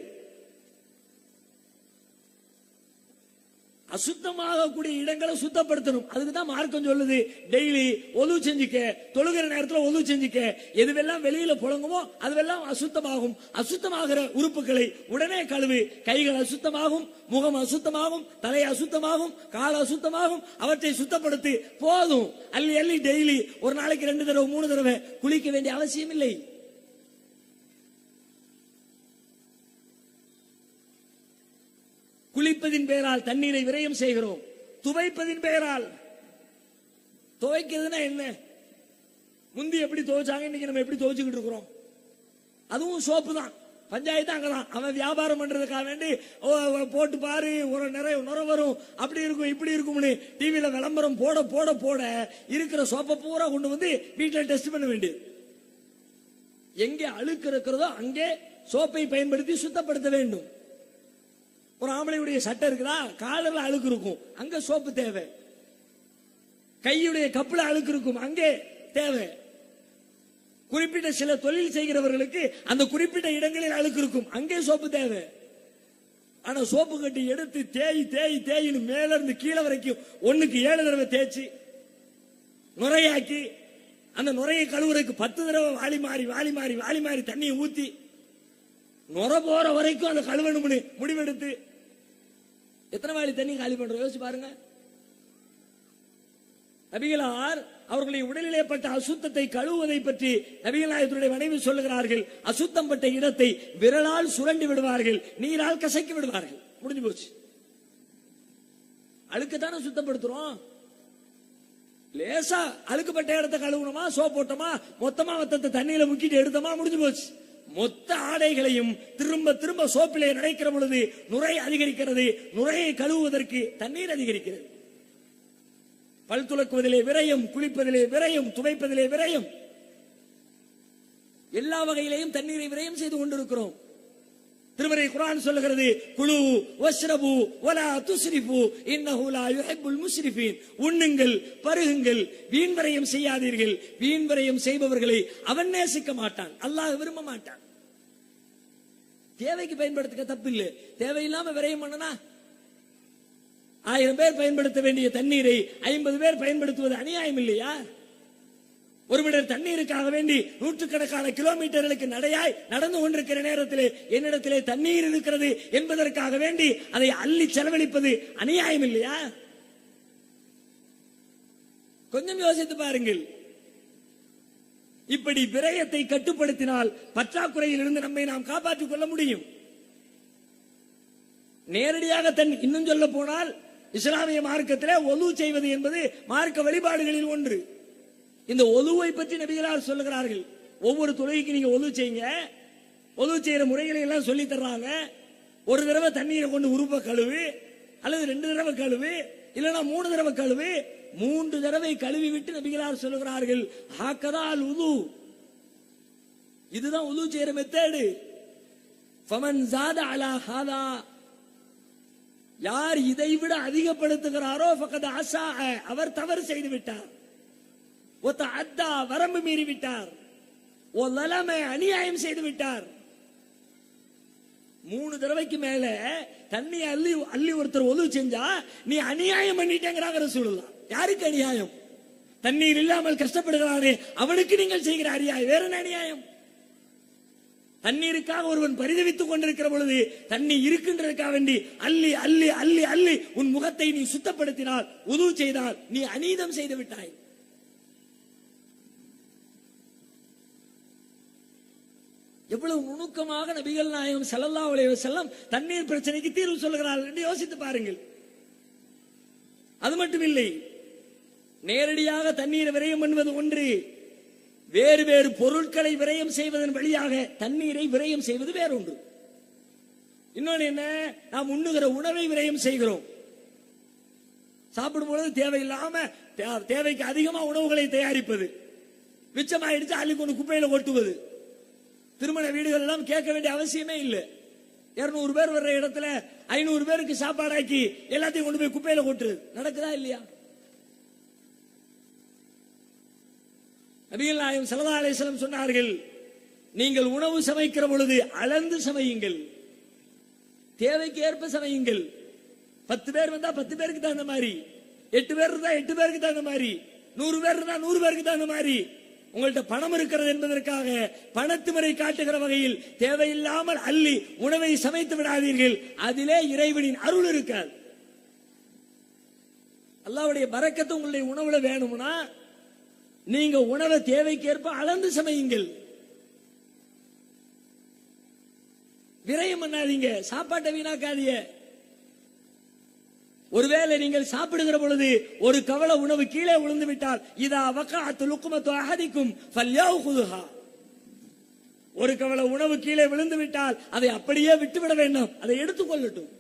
அசுத்தமாக கூடிய இடங்களை சுத்தப்படுத்தணும். அதுக்கு தான் மார்க்கம் சொல்லுது, டெய்லி ஒது செஞ்சுக்க, தொழுகிற நேரத்தில் ஒது செஞ்சுக்க. எதுவெல்லாம் வெளியில புழங்குமோ அதுவெல்லாம் அசுத்தமாகும். அசுத்தமாகிற உறுப்புகளை உடனே கழுவு. கைகள் அசுத்தமாகும், முகம் அசுத்தமாகும், தலை அசுத்தமாகும், கால் அசுத்தமாகும். அவற்றை சுத்தப்படுத்தி போதும். அள்ளி அள்ளி டெய்லி ஒரு நாளைக்கு 2 தடவை 3 தடவை குளிக்க வேண்டிய அவசியம் இல்லை. குளிப்பதின் பெயரால் தண்ணீரை விரயம் செய்கிறோம். துவைப்பதின் பெயரால், துவைக்கிறதுனா என்ன? முந்தி எப்படி துவைச்சாங்க, இன்னைக்கு நம்ம எப்படி துவைச்சுக்கிட்டு இருக்கிறோம்? அதுவும் சோப்பு தான். பஞ்சாயத்து அங்கதான். அவன் வியாபாரம் பண்றதுக்காக வேண்டி போட்டு பாரு, ஒரு நிறைய நுர வரும், அப்படி இருக்கும் இப்படி இருக்கும்னு டிவியில விளம்பரம் போட போட போட இருக்கிற சோப்பை பூரா கொண்டு வந்து வீட்டில் டெஸ்ட் பண்ண வேண்டியது. எங்கே அழுக்கு இருக்கிறதோ அங்கே சோப்பை பயன்படுத்தி சுத்தப்படுத்த வேண்டும். ஒரு ஆம்பளையுடைய சட்டை இருக்குதா, காலில் அழுக்கு இருக்கும், அங்க சோப்பு தேவை. கையுடைய கப்புல அழுக்கு இருக்கும், அங்கே தேவை. குறிப்பிட்ட சில தொழில் செய்கிறவர்களுக்கு அந்த குறிப்பிட்ட இடங்களில் அழுக்கு இருக்கும், அங்கே சோப்பு தேவை. ஆனா சோப்பு கட்டி எடுத்து தேய் தேய் தேயின்னு மேல இருந்து கீழே வரைக்கும் 1க்கு 7 தடவை தேய்ச்சி நுரையாக்கி அந்த நுரையை கழுவுறதுக்கு 10 தடவை வாளி மாறி தண்ணியை ஊத்தி நுர போற வரைக்கும் அந்த கழுவணும்னு முடிவெடுத்து எத்தனை வாளி தண்ணி காலி பண்றோம் யோசிச்சு பாருங்க. நபிகளார் அவர்களுடைய உடலில் ஏற்பட்ட அசுத்தத்தை கழுவுவதை பற்றி நபிகள் நாயகத்துடைய மனைவி சொல்லுகிறார்கள். அசுத்தம் பட்ட இடத்தை விரலால் சுரண்டி விடுவார்கள், நீரால் கசக்கி விடுவார்கள். முடிஞ்சு போச்சு. அழுக்கத்தானே சுத்தப்படுத்துறோம். லேசா அழுக்கப்பட்ட இடத்தை கழுவுனமா, சோப் போட்டோமா, மொத்தமா மொத்தத்தை தண்ணியில முக்கிட்டு எடுத்தோமா, முடிஞ்சு போச்சு. மொத்த ஆடைகளையும் திரும்ப திரும்ப சோப்பிலே நனைக்கிற பொழுது நுரை அதிகரிக்கிறது. நுரையை கழுவுவதற்கு தண்ணீர் அதிகரிக்கிறது. பல் துலக்குவதிலே விரயம், குளிப்பதிலே விரயம், துவைப்பதிலே விரயம், எல்லா வகையிலேயும் தண்ணீரை விரயம் செய்து கொண்டிருக்கிறோம். திருமறை குர்ஆன் சொல்லுகிறது, குலு வஷ்ரபு வலா துஸ்ரிஃபு இன்னஹு லா யுஹிப்புல் முஸ்ரிஃபீன். உண்ணுங்கள், பருகுங்கள், வீண் விரயம் செய்யாதீர்கள். வீண் விரயம் செய்பவர்களை அவன் நேசிக்க மாட்டான், அல்லாஹ் விரும்ப மாட்டான். தேவைக்கு பயன்படுத்த தப்பு இல்லை, தேவையில்லாம விரயம் பண்ணனா 1000 பேர் பயன்படுத்த வேண்டிய தண்ணீரை 50 பேர் பயன்படுத்துவது அநியாயம் இல்லையா? ஒரு மீட்டர் தண்ணீருக்காக வேண்டி நூற்றுக்கணக்கான கிலோமீட்டர்களுக்கு நடையாய் நடந்து கொண்டிருக்கிற நேரத்திலே என்னிடத்திலே தண்ணீர் இருக்கிறது என்பதற்காக வேண்டி அதை அள்ளி செலவழிப்பது அநியாயம் இல்லையா? கொஞ்சம் யோசித்து பாருங்கள். இப்படி விரயத்தை கட்டுப்படுத்தினால் பற்றாக்குறையில் இருந்து நம்மை நாம் காப்பாற்றிக் கொள்ள முடியும். நேரடியாக இன்னும் சொல்ல போனால் இஸ்லாமிய மார்க்கத்திலே ஒது செய்வது என்பது மார்க்க வழிபாடுகளில் ஒன்று. இந்த ஒதுவை பற்றி நபிகளார் சொல்லுகிறார்கள். ஒவ்வொரு தொழுகைக்கு நீங்க ஒது செய்யுங்க, ஒது செய்யற முறைகளை எல்லாம் சொல்லி தர்றாங்க. ஒரு தடவை தண்ணீரை கொண்டு உருப்ப கழுவு, அல்லது 2 தடவை கழுவு, இல்லைன்னா 3 தடவை கழுவு. 3 தடவை கழுவி விட்டு நபிகளார் சொல்லுகிறார்கள், ஹாக்கதால் உது, இதுதான் உது செய்யற மெத்தேடு. ஃபமன் ஜாத அலா ஹாதா, யார் இதை விட அதிகப்படுத்துகிறாரோ ஃபகத் அஸா, அவர் தவறு செய்து விட்டார். ஒத்த அத்தா, வரம்பு மீறி விட்டார். ஓ லலம, அநியாயம் செய்து விட்டார். 3 தடவைக்கு மேல தண்ணி அள்ளி அள்ளி ஒருத்தர் ஒது செஞ்சா நீ அநியாயம் பண்ணிட்டேங்கிறாங்க ரசூலுல்லாஹ். யாருக்கு அநியாயம்? தண்ணீர் இல்லாமல் கஷ்டப்படுகிறானே அவனுக்கு நீங்கள் செய்கிற அநியாயம் வேற என்ன அநியாயம்? தண்ணீருக்காக ஒருவன் பரிதவித்துக் கொண்டிருக்கிற பொழுது தண்ணி இருக்கின்றதுக்காக வேண்டி அள்ளி அள்ளி அள்ளி அள்ளி உன் முகத்தை நீ சுத்தப்படுத்தினால், உது செய்தால் நீ அநீதம் செய்து விட்டாய். எவ்வளவு நுணுக்கமாக நபிகள் நாயகம் ஸல்லல்லாஹு அலைஹி வஸல்லம் தண்ணீர் பிரச்சனைக்கு தீர்வு சொல்லுகிறார்கள் என்று யோசித்து பாருங்கள். அது மட்டுமில்லை, நேரடியாக தண்ணீரை விரயம் பண்ணுவது ஒன்று, வேறு வேறு பொருட்களை விரயம் செய்வதன் வழியாக தண்ணீரை விரயம் செய்வது வேறொன்று. இன்னொன்று என்ன? நாம் உண்ணுகிற உணவை விரயம் செய்கிறோம். சாப்பிடும் பொழுது தேவையில்லாம தேவைக்கு அதிகமா உணவுகளை தயாரிப்பது, மிச்சமாயிடுச்சு அள்ளி கொண்டு குப்பையில கொட்டுவது. திருமண வீடுகள் எல்லாம் கேட்க வேண்டிய அவசியமே இல்லை. 200 பேர் வர்ற இடத்துல 500 பேருக்கு சாப்பாடாக்கி எல்லாத்தையும் கொண்டு போய் குப்பையில கொட்டுறது நடக்குதா இல்லையா? நபிகள் நாயகம் ஸல்லல்லாஹு அலைஹி வஸல்லம் சொன்னார்கள், நீங்கள் உணவு சமைக்கிற பொழுது அளந்து சமையுங்கள், தேவைக்கு ஏற்ப சமையுங்கள். 10 பேர் வந்தா 10 பேருக்கு தகுந்த மாதிரி, 8 பேர் இருந்தா 8 பேருக்கு தகுந்த மாதிரி, 100 பேர் இருந்தா 100 பேருக்கு தகுந்த மாதிரி. உங்கள்கிட்ட பணம் இருக்கிறது என்பதற்காக பணத்துமுறை காட்டுகிற வகையில் தேவையில்லாமல் அள்ளி உணவை சமைத்து விடாதீர்கள். அதிலே இறைவனின் அருள் இருக்காது. அல்லாஹ்வுடைய பரக்கத்து உங்களுடைய உணவுல வேணும்னா நீங்க உணவை தேவைக்கேற்ப அளந்து சமையுங்கள். விரயம் பண்ணாதீங்க, சாப்பாட்டை வீணாக்காதீங்க. ஒருவேளை நீங்கள் சாப்பிடுகிற பொழுது ஒரு கவள உணவு கீழே விழுந்து விட்டால் இதா வகஅத் லுக்மத்து அஹதிக்கும் ஃபல்யஹுதுஹா, ஒரு கவள உணவு கீழே விழுந்து விட்டால் அதை அப்படியே விட்டுவிட வேண்டாம், அதை எடுத்துக்கொள்ளட்டும்.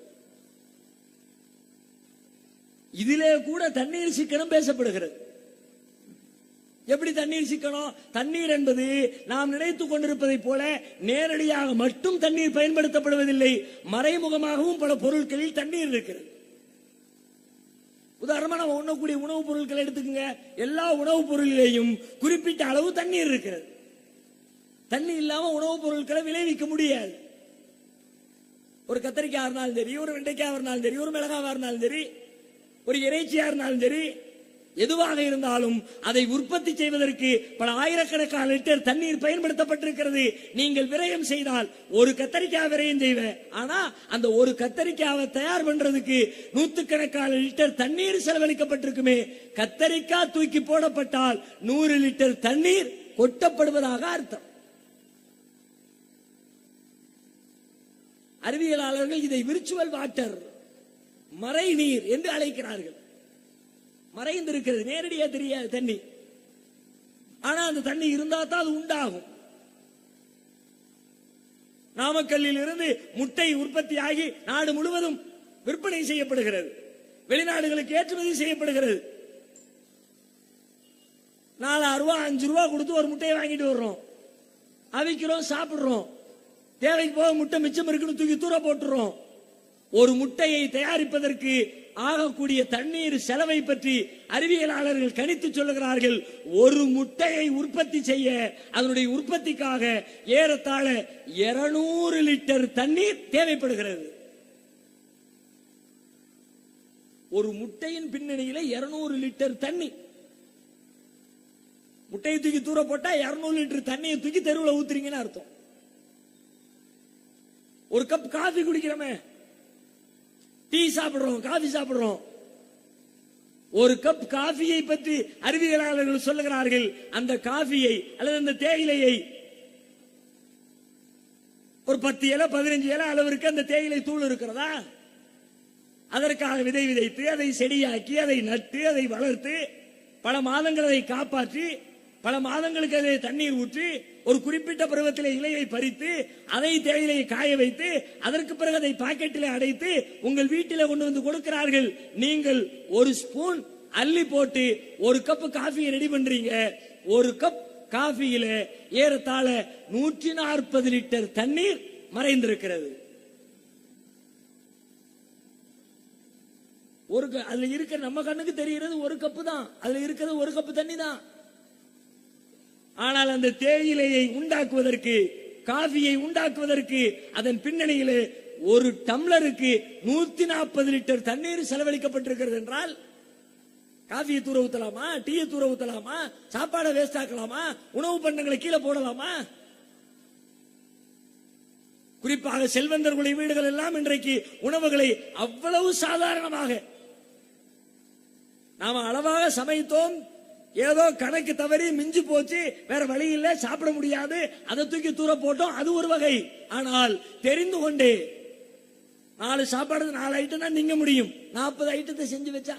இதிலே கூட தண்ணீர் சிக்கனம் பேசப்படுகிறது. எப்படி தண்ணீர் சிக்கனம்? தண்ணீர் என்பது நாம் நினைத்துக் கொண்டிருப்பதை போல நேரடியாக மட்டும் தண்ணீர் பயன்படுத்தப்படுவதில்லை, மறைமுகமாகவும் பல பொருட்களில் தண்ணீர் இருக்கிறது. உதாரணமா நம்ம உண்ணக்கூடிய உணவுப் பொருட்களை எடுத்துக்கங்க. எல்லா உணவுப் பொருளிலேயும் குறிப்பிட்ட அளவு தண்ணீர் இருக்கிறது. தண்ணி இல்லாம உணவுப் பொருட்களை விளைவிக்க முடியாது. ஒரு கத்திரிக்காய் இருந்தாலும் சரி, ஒரு வெண்டைக்காய் இருந்தாலும் சரி, ஒரு மிளகாவா இருந்தாலும் சரி, ஒரு இறைச்சியா இருந்தாலும் சரி, எதுவாக இருந்தாலும் அதை உற்பத்தி செய்வதற்கு பல ஆயிரக்கணக்கான லிட்டர் தண்ணீர் பயன்படுத்தப்பட்டிருக்கிறது. நீங்கள் விரயம் செய்தால் ஒரு கத்தரிக்காய் விரயம் செய்வேன், ஆனா அந்த ஒரு கத்தரிக்காவை தயார் பண்றதுக்கு நூற்றுக்கணக்கான லிட்டர் தண்ணீர் செலவழிக்கப்பட்டிருக்குமே. கத்தரிக்காய் தூக்கி போடப்பட்டால் 100 லிட்டர் தண்ணீர் கொட்டப்படுவதாக அர்த்தம். அறிவியலாளர்கள் இதை விர்ச்சுவல் வாட்டர், மறை நீர் என்று அழைக்கிறார்கள். மறைந்திருக்கிறது, நேரடியா தெரியாது தண்ணி. ஆனா அந்த தண்ணி இருந்தா தான் அது உண்டாகும். நாமக்கல்லில் இருந்து முட்டை உற்பத்தி ஆகி நாடு முழுவதும் விற்பனை செய்யப்படுகிறது, வெளிநாடுகளுக்கு ஏற்றுமதி செய்யப்படுகிறது. 4 ரூபா 5 ரூபா கொடுத்து ஒரு முட்டையை வாங்கிட்டு வர்றோம், அவிக்கிறோம், சாப்பிடுறோம். தேவைக்கு போக முட்டை மிச்சம் இருக்குன்னு தூக்கி தூர போட்டுறோம். ஒரு முட்டையை தயாரிப்பதற்கு ஆகக்கூடிய தண்ணீர் செலவை பற்றி அறிவியலாளர்கள் கணித்து சொல்லுகிறார்கள். ஒரு முட்டையை உற்பத்தி செய்ய அதனுடைய உற்பத்திக்காக ஏறத்தாழ 200 லிட்டர் தண்ணீர் தேவைப்படுகிறது. ஒரு முட்டையின் பின்னணியில 200 லிட்டர் தண்ணி. முட்டையை தூக்கி தூர போட்டா 200 லிட்டர் தண்ணியை தூக்கி தெருவில் ஊத்துறீங்கன்னு அர்த்தம். ஒரு கப் காஃபி குடிக்கிறோமே, டீ சாப்பிடுறோம், காஃபி சாப்பிடுறோம். ஒரு கப் காஃபியை பற்றி அறிவியலாளர்கள் சொல்லுகிறார்கள். அந்த காஃபியை அல்லது அந்த தேயிலையை ஒரு 10 இலை 15 இலை அளவிற்கு அந்த தேயிலை தூள் இருக்கிறதா? அதற்காக விதை விதைத்து அதை செடியாக்கி அதை நட்டு அதை வளர்த்து பல மாதங்கள் அதை காப்பாற்றி பல மாதங்களுக்கு அதை தண்ணீர் ஊற்றி ஒரு குறிப்பிட்ட பருவத்திலே இலையை பறித்து அதை தேயிலையை காய வைத்து அதற்கு பிறகு அதை பாக்கெட்டிலே அடைத்து உங்கள் வீட்டிலே கொண்டு வந்து கொடுக்கிறார்கள். நீங்கள் ஒரு ஸ்பூன் அள்ளி போட்டு ஒரு கப் காஃபியை ரெடி பண்றீங்க. ஒரு கப் காஃபியில ஏறத்தாழ 140 லிட்டர் தண்ணீர் மறைந்திருக்கிறது. அதுல இருக்கிற நம்ம கண்ணுக்கு தெரிகிறது ஒரு கப்பு தான், அதுல இருக்கிறது ஒரு கப்பு தண்ணி தான். ஆனால் அந்த தேயிலையை உண்டாக்குவதற்கு, காஃபியை உண்டாக்குவதற்கு அதன் பின்னணியிலே ஒரு டம்ளருக்கு 140 லிட்டர் தண்ணீர் செலவழிக்கப்பட்டிருக்கிறது என்றால் காஃபியை தூர ஊத்தலாமா? டீயை தூர ஊத்தலாமா? சாப்பாடை வேஸ்ட் ஆக்கலாமா? உணவு பண்டங்களை கீழே போடலாமா? குறிப்பாக செல்வந்தர்களுடைய வீடுகள் எல்லாம் இன்றைக்கு உணவுகளை அவ்வளவு சாதாரணமாக நாம அளவாக சமைத்தோம், ஏதோ கணக்கு தவறி மிஞ்சி போச்சு, வேற வழி இல்ல, சாப்பிட முடியாது, அதை தூக்கி தூர போட்டோம், அது ஒரு வகை. ஆனால் தெரிந்து கொண்டே 4 சாப்பாடு 4 ஐட்டம் தான் திங்க முடியும், 40 ஐட்டத்தை செஞ்சு வச்சா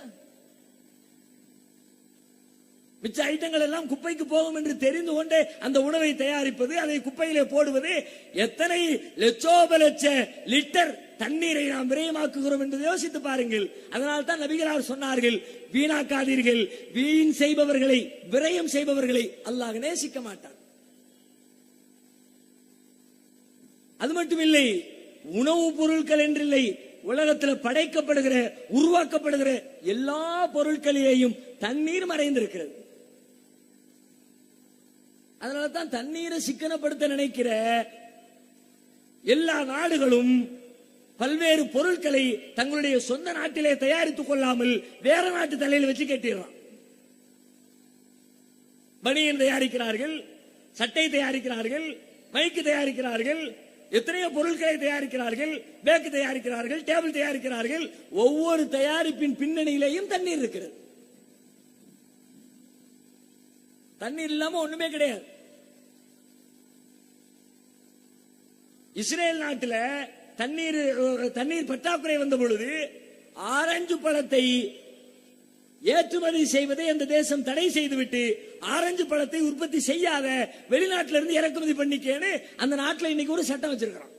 மிச்ச ஐட்டங்கள் எல்லாம் குப்பைக்கு போகும் என்று தெரிந்து கொண்டே அந்த உணவை தயாரிப்பது, அதை குப்பையிலே போடுவது, எத்தனை லட்சோப லட்ச லிட்டர் தண்ணீரை நாம் விரயமாக்குகிறோம் என்று யோசித்து பாருங்கள். அதனால் தான் நபிகளார் சொன்னார்கள், வீணாக்காதீர்கள், வீண் செய்பவர்களை, விரயம் செய்பவர்களை அல்லாஹ் நேசிக்க மாட்டான். அது மட்டுமில்லை, உணவுப் பொருட்கள் என்றில்லை, உலகத்தில் படைக்கப்படுகிற உருவாக்கப்படுகிற எல்லா பொருட்களிலேயும் தண்ணீர் மறைந்திருக்கிறது. அதனால தான் தண்ணீரை சிக்கனப்படுத்த நினைக்கிற எல்லா நாடுகளும் பல்வேறு பொருட்களை தங்களுடைய சொந்த நாட்டிலே தயாரித்துக் கொள்ளாமல் வேற நாட்டு தலையில வச்சு கட்டிடுறான். பனியன் தயாரிக்கிறார்கள், சட்டை தயாரிக்கிறார்கள், மைக்கு தயாரிக்கிறார்கள், எத்தனையோ பொருட்களை தயாரிக்கிறார்கள், பேக்கு தயாரிக்கிறார்கள், டேபிள் தயாரிக்கிறார்கள். ஒவ்வொரு தயாரிப்பின் பின்னணியிலேயும் தண்ணீர் இருக்கிறது. தண்ணீர் இல்லாம ஒண்ணுமே கிடையாது. இஸ்ரேல் நாட்டில் தண்ணீர் பற்றாக்குறை வந்த பொழுது ஆரஞ்சு பழத்தை ஏற்றுமதி செய்வதை அந்த தேசம் தடை செய்துவிட்டு ஆரஞ்சு பழத்தை உற்பத்தி செய்யாத வெளிநாட்டில இருந்து இறக்குமதி பண்ணிக்கேன்னு அந்த நாட்டில் இன்னைக்கு ஒரு சட்டம் வச்சிருக்கிறான்.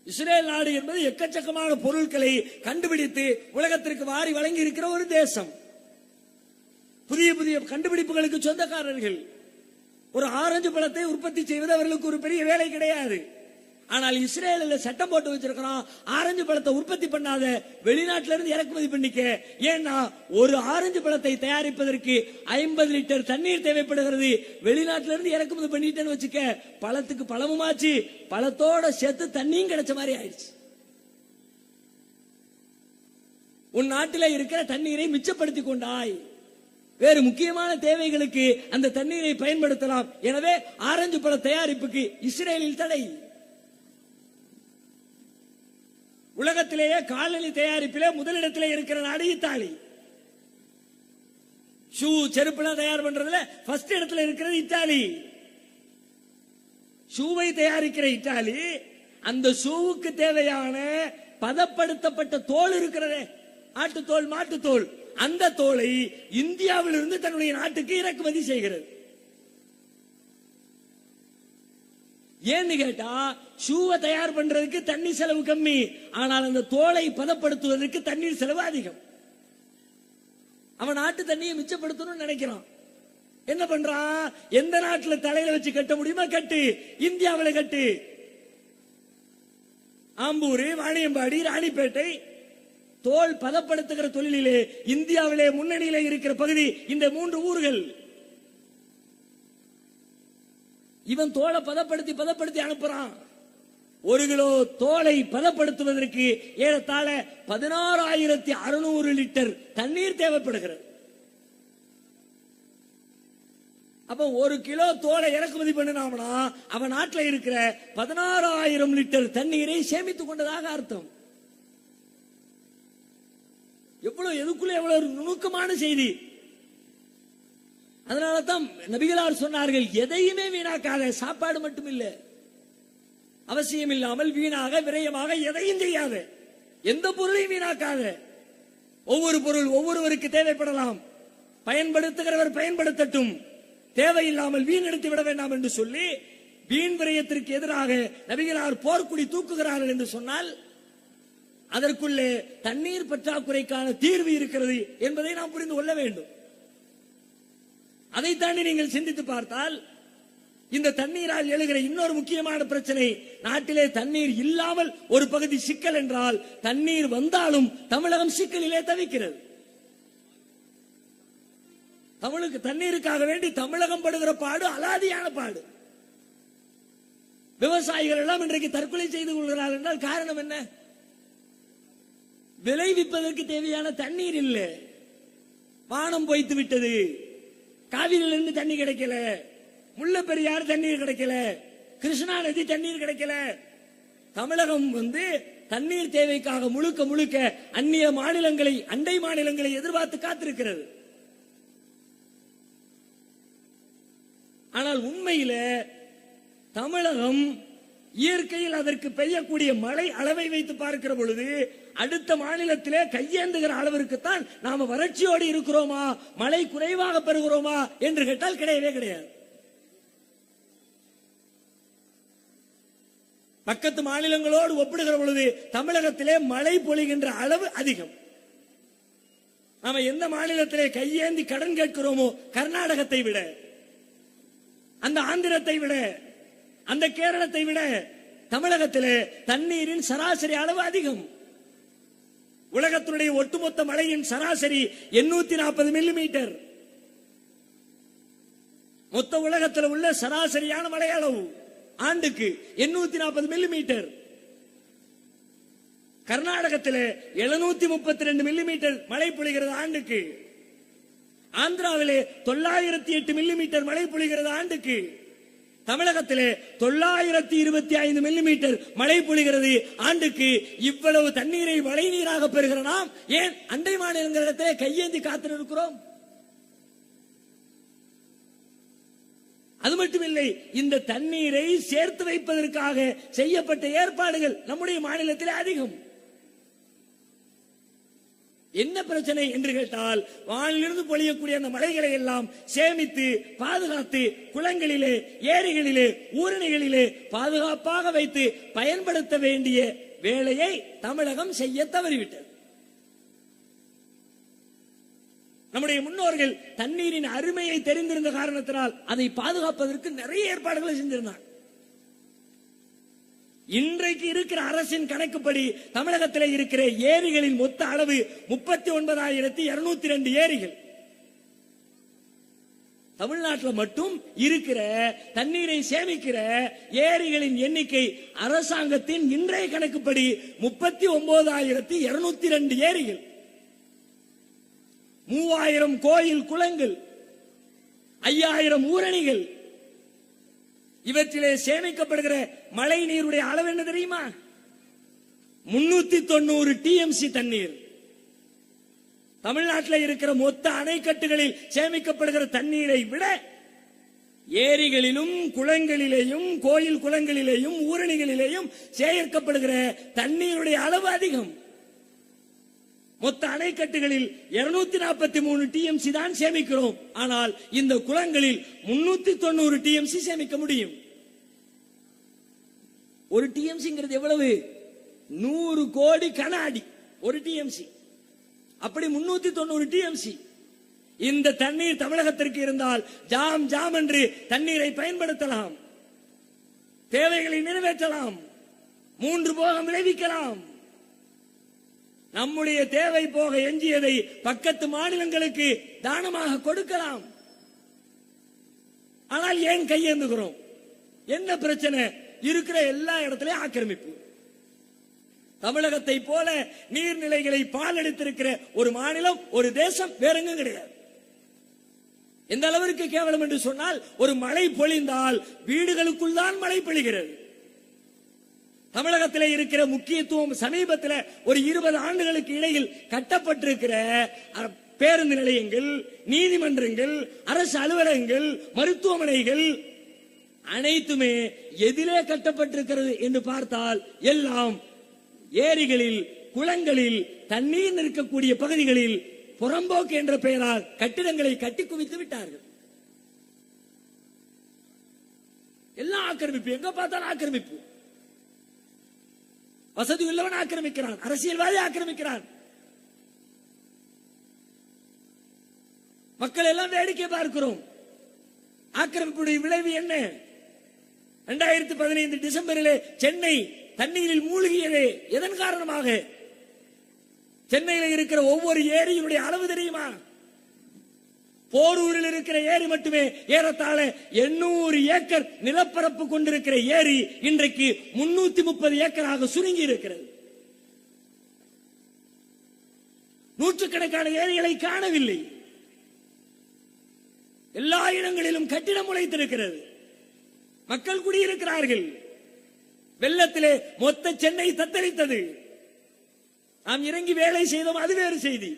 இஸ்ரேல் நாடு என்பது எக்கச்சக்கமான பொருட்களை கண்டுபிடித்து உலகத்திற்கு வாரி வழங்கி இருக்கிற ஒரு தேசம். புதிய புதிய கண்டுபிடிப்புகளுக்கு சொந்தக்காரர்கள். ஒரு ஆரஞ்சு பழத்தை உற்பத்தி செய்வது அவர்களுக்கு ஒரு பெரிய வேலை கிடையாது. ஆனால் இஸ்ரேலில் சட்டம் போட்டு வச்சிருக்கிறோம், ஆரஞ்சு பழத்தை உற்பத்தி பண்ணாத வெளிநாட்டில இருந்து இறக்குமதி பண்ணிக்க. ஏன்னா ஒரு ஆரஞ்சு பழத்தை தயாரிப்பதற்கு 50 லிட்டர் தண்ணீர் தேவைப்படுகிறது. வெளிநாட்டில இருந்து இறக்குமதி பண்ணிட்டேன்னு வச்சுக்க, பழத்துக்கு பழமுமாச்சு, பழத்தோட சேர்த்து தண்ணியும் கிடைச்ச மாதிரி ஆயிடுச்சு. உன் நாட்டில் இருக்கிற தண்ணீரை மிச்சப்படுத்தி கொண்டாய், வேறு முக்கியமான தேவைகளுக்கு அந்த தண்ணீரை பயன்படுத்தலாம். எனவே ஆரஞ்சு பழ தயாரிப்புக்கு இஸ்ரேலில் தடை. உலகத்திலேயே காலனி தயாரிப்பிலே முதலிடத்திலே இருக்கிற நாடு இத்தாலி. ஷூ செருப்புலாம் தயார் பண்றதுல ஃபர்ஸ்ட் இடத்துல இருக்கிறது இத்தாலி. ஷூவை தயாரிக்கிற இத்தாலி அந்த ஷூவுக்கு தேவையான பதப்படுத்தப்பட்ட தோல் இருக்கிறதே, ஆட்டுத்தோல், மாட்டுத்தோல், அந்த தோலை இந்தியாவில் இருந்து தன்னுடைய நாட்டுக்கு இறக்குமதி செய்கிறது. ஏன்னு கேட்டா, ஷூவை தயார் பண்றதுக்கு தண்ணி செலவு கம்மி, ஆனால் அந்த தோலை பதப்படுத்துவதற்கு தண்ணீர் செலவு அதிகம். அவன் நாட்டு தண்ணியை மிச்சப்படுத்தணும்னு நினைக்கிறான். என்ன பண்றான்? எந்த நாட்டில் தலையில வச்சு கட்ட முடியுமா கட்டு, இந்தியாவில் கட்டு. ஆம்பூர், வாணியம்பாடி, ராணிப்பேட்டை தோல் பதப்படுத்துகிற தொழிலிலே இந்தியாவிலே முன்னணியிலே இருக்கிற பகுதி இந்த 3 ஊர்கள். இவன் தோலை பதப்படுத்தி அனுப்புறான். 1 கிலோ தோலை பதப்படுத்துவதற்கு ஏறத்தாழ 16,600 லிட்டர் தண்ணீர் தேவைப்படுகிறது. அப்ப 1 கிலோ தோலை இறக்குமதி பண்ணினாம்னா அவன் நாட்டில் இருக்கிற 16,000 லிட்டர் தண்ணீரை சேமித்துக் கொண்டதாக அர்த்தம். எவ்வளவு நுணுக்கமான செய்தி. அதனாலதான் நபிகளார் சொன்னார்கள், எதையுமே வீணாக்காத. சாப்பாடு மட்டும் இல்ல, அவசியம் இல்லாமல் வீணாக விரயமாக எதையும் செய்யாத, எந்த பொருளையும் வீணாக்காத. ஒவ்வொரு பொருள் ஒவ்வொருவருக்கு தேவைப்படலாம், பயன்படுத்துகிறவர் பயன்படுத்தட்டும், தேவையில்லாமல் வீணெடுத்து விட வேண்டாம் என்று சொல்லி வீண் விரயத்திற்கு எதிராக நபிகளார் போர்க்குடி தூக்குகிறார்கள் என்று சொன்னால் அதற்குள்ளே தண்ணீர் பற்றாக்குறைக்கான தீர்வு இருக்கிறது என்பதை நாம் புரிந்து கொள்ள வேண்டும். அதை தாண்டி நீங்கள் சிந்தித்து பார்த்தால் இந்த தண்ணீரால் எழுகிற இன்னொரு முக்கியமான பிரச்சனை, நாட்டிலே தண்ணீர் இல்லாமல் ஒரு பகுதி சிக்கல் என்றால், தண்ணீர் வந்தாலும் தமிழகம் சிக்கலிலே தவிக்கிறது. தண்ணீருக்காக வேண்டி தமிழகம் படுகிற பாடு அலாதியான பாடு. விவசாயிகள் எல்லாம் இன்றைக்கு தற்கொலை செய்து கொள்கிறார்கள் என்றால் காரணம் என்ன? விளைவிப்பதற்கு தேவையான தண்ணீர் இல்லை. வானம் பொய்த்து விட்டது, காவிரியிலிருந்து தண்ணி கிடைக்கல, முல்லை பெரியாறு தண்ணீர் கிடைக்கல, கிருஷ்ணா நதி தண்ணீர் கிடைக்கல. தமிழகம் தண்ணீர் தேவைக்காக முழுக்க முழுக்க அந்நிய மாநிலங்களை, அண்டை மாநிலங்களை எதிர்பார்த்து காத்திருக்கிறது. ஆனால் உண்மையில தமிழகம் இயற்கையில் அதற்கு பெய்யக்கூடிய மழை அளவை வைத்து பார்க்கிற பொழுது அடுத்த மாநிலத்திலே கையேந்துகிற அளவிற்குத்தான் நாம வறட்சியோடு இருக்கிறோமா, மழை குறைவாக பெறுகிறோமா என்று கேட்டால் கிடையவே கிடையாது. பக்கத்து மாநிலங்களோடு ஒப்பிடுகிற பொழுது தமிழகத்திலே மழை பொழிகின்ற அளவு அதிகம். நாம எந்த மாநிலத்திலே கையேந்தி கடன் கேட்கிறோமோ, கர்நாடகத்தை விட, அந்த ஆந்திரத்தை விட, அந்த கேரளத்தை விட தமிழகத்திலே தண்ணீரின் சராசரி அளவு அதிகம். உலகத்தினுடைய ஒட்டுமொத்த மழையின் சராசரி 840 மில்லிமீட்டர். மொத்த உலகத்தில் உள்ள சராசரியான மழை அளவு ஆண்டுக்கு 840 மில்லிமீட்டர். கர்நாடகத்தில் 732 மில்லிமீட்டர் மழை பொழிகிறது ஆண்டுக்கு. ஆந்திராவிலே 908 மில்லிமீட்டர் மழை பொழிகிறது ஆண்டுக்கு. தமிழகத்திலே 925 மில்லிமீட்டர் மழை பொழிகிறது ஆண்டுக்கு. இவ்வளவு தண்ணீரை மழை நீராக பெறுகிற நாம் ஏன் அண்டை மாநிலங்களிடத்திலே கையேந்தி காத்திருக்கிறோம்? அது மட்டுமில்லை, இந்த தண்ணீரை சேர்த்து வைப்பதற்காக செய்யப்பட்ட ஏற்பாடுகள் நம்முடைய மாநிலத்திலே அதிகம். என்ன பிரச்சனை என்று கேட்டால், வானிலிருந்து பொழியக்கூடிய அந்த மழைகளை எல்லாம் சேமித்து பாதுகாத்து குளங்களிலே, ஏரிகளிலே, ஊரணிகளிலே பாதுகாப்பாக வைத்து பயன்படுத்த வேண்டிய வேலையை தமிழகம் செய்ய தவறிவிட்டது. நம்முடைய முன்னோர்கள் தண்ணீரின் அருமையை தெரிந்திருந்த காரணத்தினால் அதை பாதுகாப்பதற்கு நிறைய ஏற்பாடுகளை செஞ்சிருந்தார். இன்றைக்கு இருக்கிற அரசின் கணக்குப்படி தமிழகத்தில் இருக்கிற ஏரிகளின் மொத்த அளவு 39,202 ஏரிகள். தமிழ்நாட்டில் மட்டும் இருக்கிற தண்ணீரை சேமிக்கிற ஏரிகளின் எண்ணிக்கை அரசாங்கத்தின் இன்றைய கணக்குப்படி 39,202 ஏரிகள், 3000 கோயில் குளங்கள், 5000 ஊரணிகள். இவற்றிலே சேமிக்கப்படுகிற மழை நீருடைய அளவு என்ன தெரியுமா? 390 டிஎம்சி தண்ணீர். தமிழ்நாட்டில் இருக்கிற மொத்த அணைக்கட்டுகளில் சேமிக்கப்படுகிற தண்ணீரை விட ஏரிகளிலும் குளங்களிலேயும் கோயில் குளங்களிலேயும் ஊரணிகளிலேயும் சேர்க்கப்படுகிற தண்ணீருடைய அளவு அதிகம். மொத்த அணைக்கட்டுகளில் 243 டிஎம்சி தான் சேமிக்கிறோம். ஆனால் இந்த குளங்களில் 390 டிஎம்சி சேமிக்க முடியும். ஒரு டிஎம்சிங்கிறது எவ்வளவு? 100 கோடி கன அடி ஒரு டிஎம்சி. அப்படி 390 டிஎம்சி. இந்த தண்ணீர் தமிழகத்திற்கு இருந்தால் ஜாம் ஜாம் என்று தண்ணீரை பயன்படுத்தலாம், தேவைகளை நிறைவேற்றலாம், 3 போகம் விளைவிக்கலாம். நம்முடைய தேவை போக எஞ்சியதை பக்கத்து மாநிலங்களுக்கு தானமாக கொடுக்கலாம். ஆனால் ஏன் கையேந்துகிறோம்? என்ன பிரச்சனை? இருக்கிற எல்லா இடத்திலும் ஆக்கிரமிப்பு. தமிழகத்தை போல நீர்நிலைகளை பாலடித்திருக்கிற ஒரு மாநிலம், ஒரு தேசம் வேற எங்கும் கிடையாது. எந்த அளவிற்கு கேவலம் என்று சொன்னால், ஒரு மழை பொழிந்தால் வீடுகளுக்குள் தான் மழை பொழிகிறது. தமிழகத்தில் இருக்கிற முக்கியத்துவம் சமீபத்தில் ஒரு 20 ஆண்டுகளுக்கு இடையில் கட்டப்பட்டிருக்கிற பேருந்து நிலையங்கள், நீதிமன்றங்கள், அரசு அலுவலகங்கள், மருத்துவமனைகள் அனைத்துமே எதிலே கட்டப்பட்டிருக்கிறது என்று பார்த்தால் எல்லாம் ஏரிகளில், குளங்களில், தண்ணீர் நிற்கக்கூடிய பகுதிகளில் புறம்போக்கு என்ற பெயரால் கட்டிடங்களை கட்டி குவித்து விட்டார்கள். எல்லாம் ஆக்கிரமிப்பு, எங்க பார்த்தாலும் ஆக்கிரமிப்பு. வசதி உள்ளவன் ஆக்கிரமிக்கிறான், அரசியல்வாதி ஆக்கிரமிக்கிறான். மக்கள் எல்லாம் வேடிக்கை பார்க்கிறோம். ஆக்கிரமிப்புடைய விளைவு என்ன? 2015 டிசம்பரிலே சென்னை தண்ணீரில் மூழ்கியது எதன் காரணமாக? சென்னையில் இருக்கிற ஒவ்வொரு ஏரியினுடைய அளவு தெரியுமா? போரூரில் இருக்கிற ஏரி மட்டுமே ஏறத்தாழ 800 ஏக்கர் நிலப்பரப்பு கொண்டிருக்கிற ஏரி இன்றைக்கு 330 ஏக்கராக சுருங்கி இருக்கிறது. நூற்றுக்கணக்கான ஏரிகளை காணவில்லை. எல்லா இடங்களிலும் கட்டிடம் முளைத்திருக்கிறது, மக்கள் குடியிருக்கிறார்கள். வெள்ளத்திலே மொத்த சென்னை தத்தளித்தது. நாம் இறங்கி வேலை செய்தோம், அது வேறு செய்தி.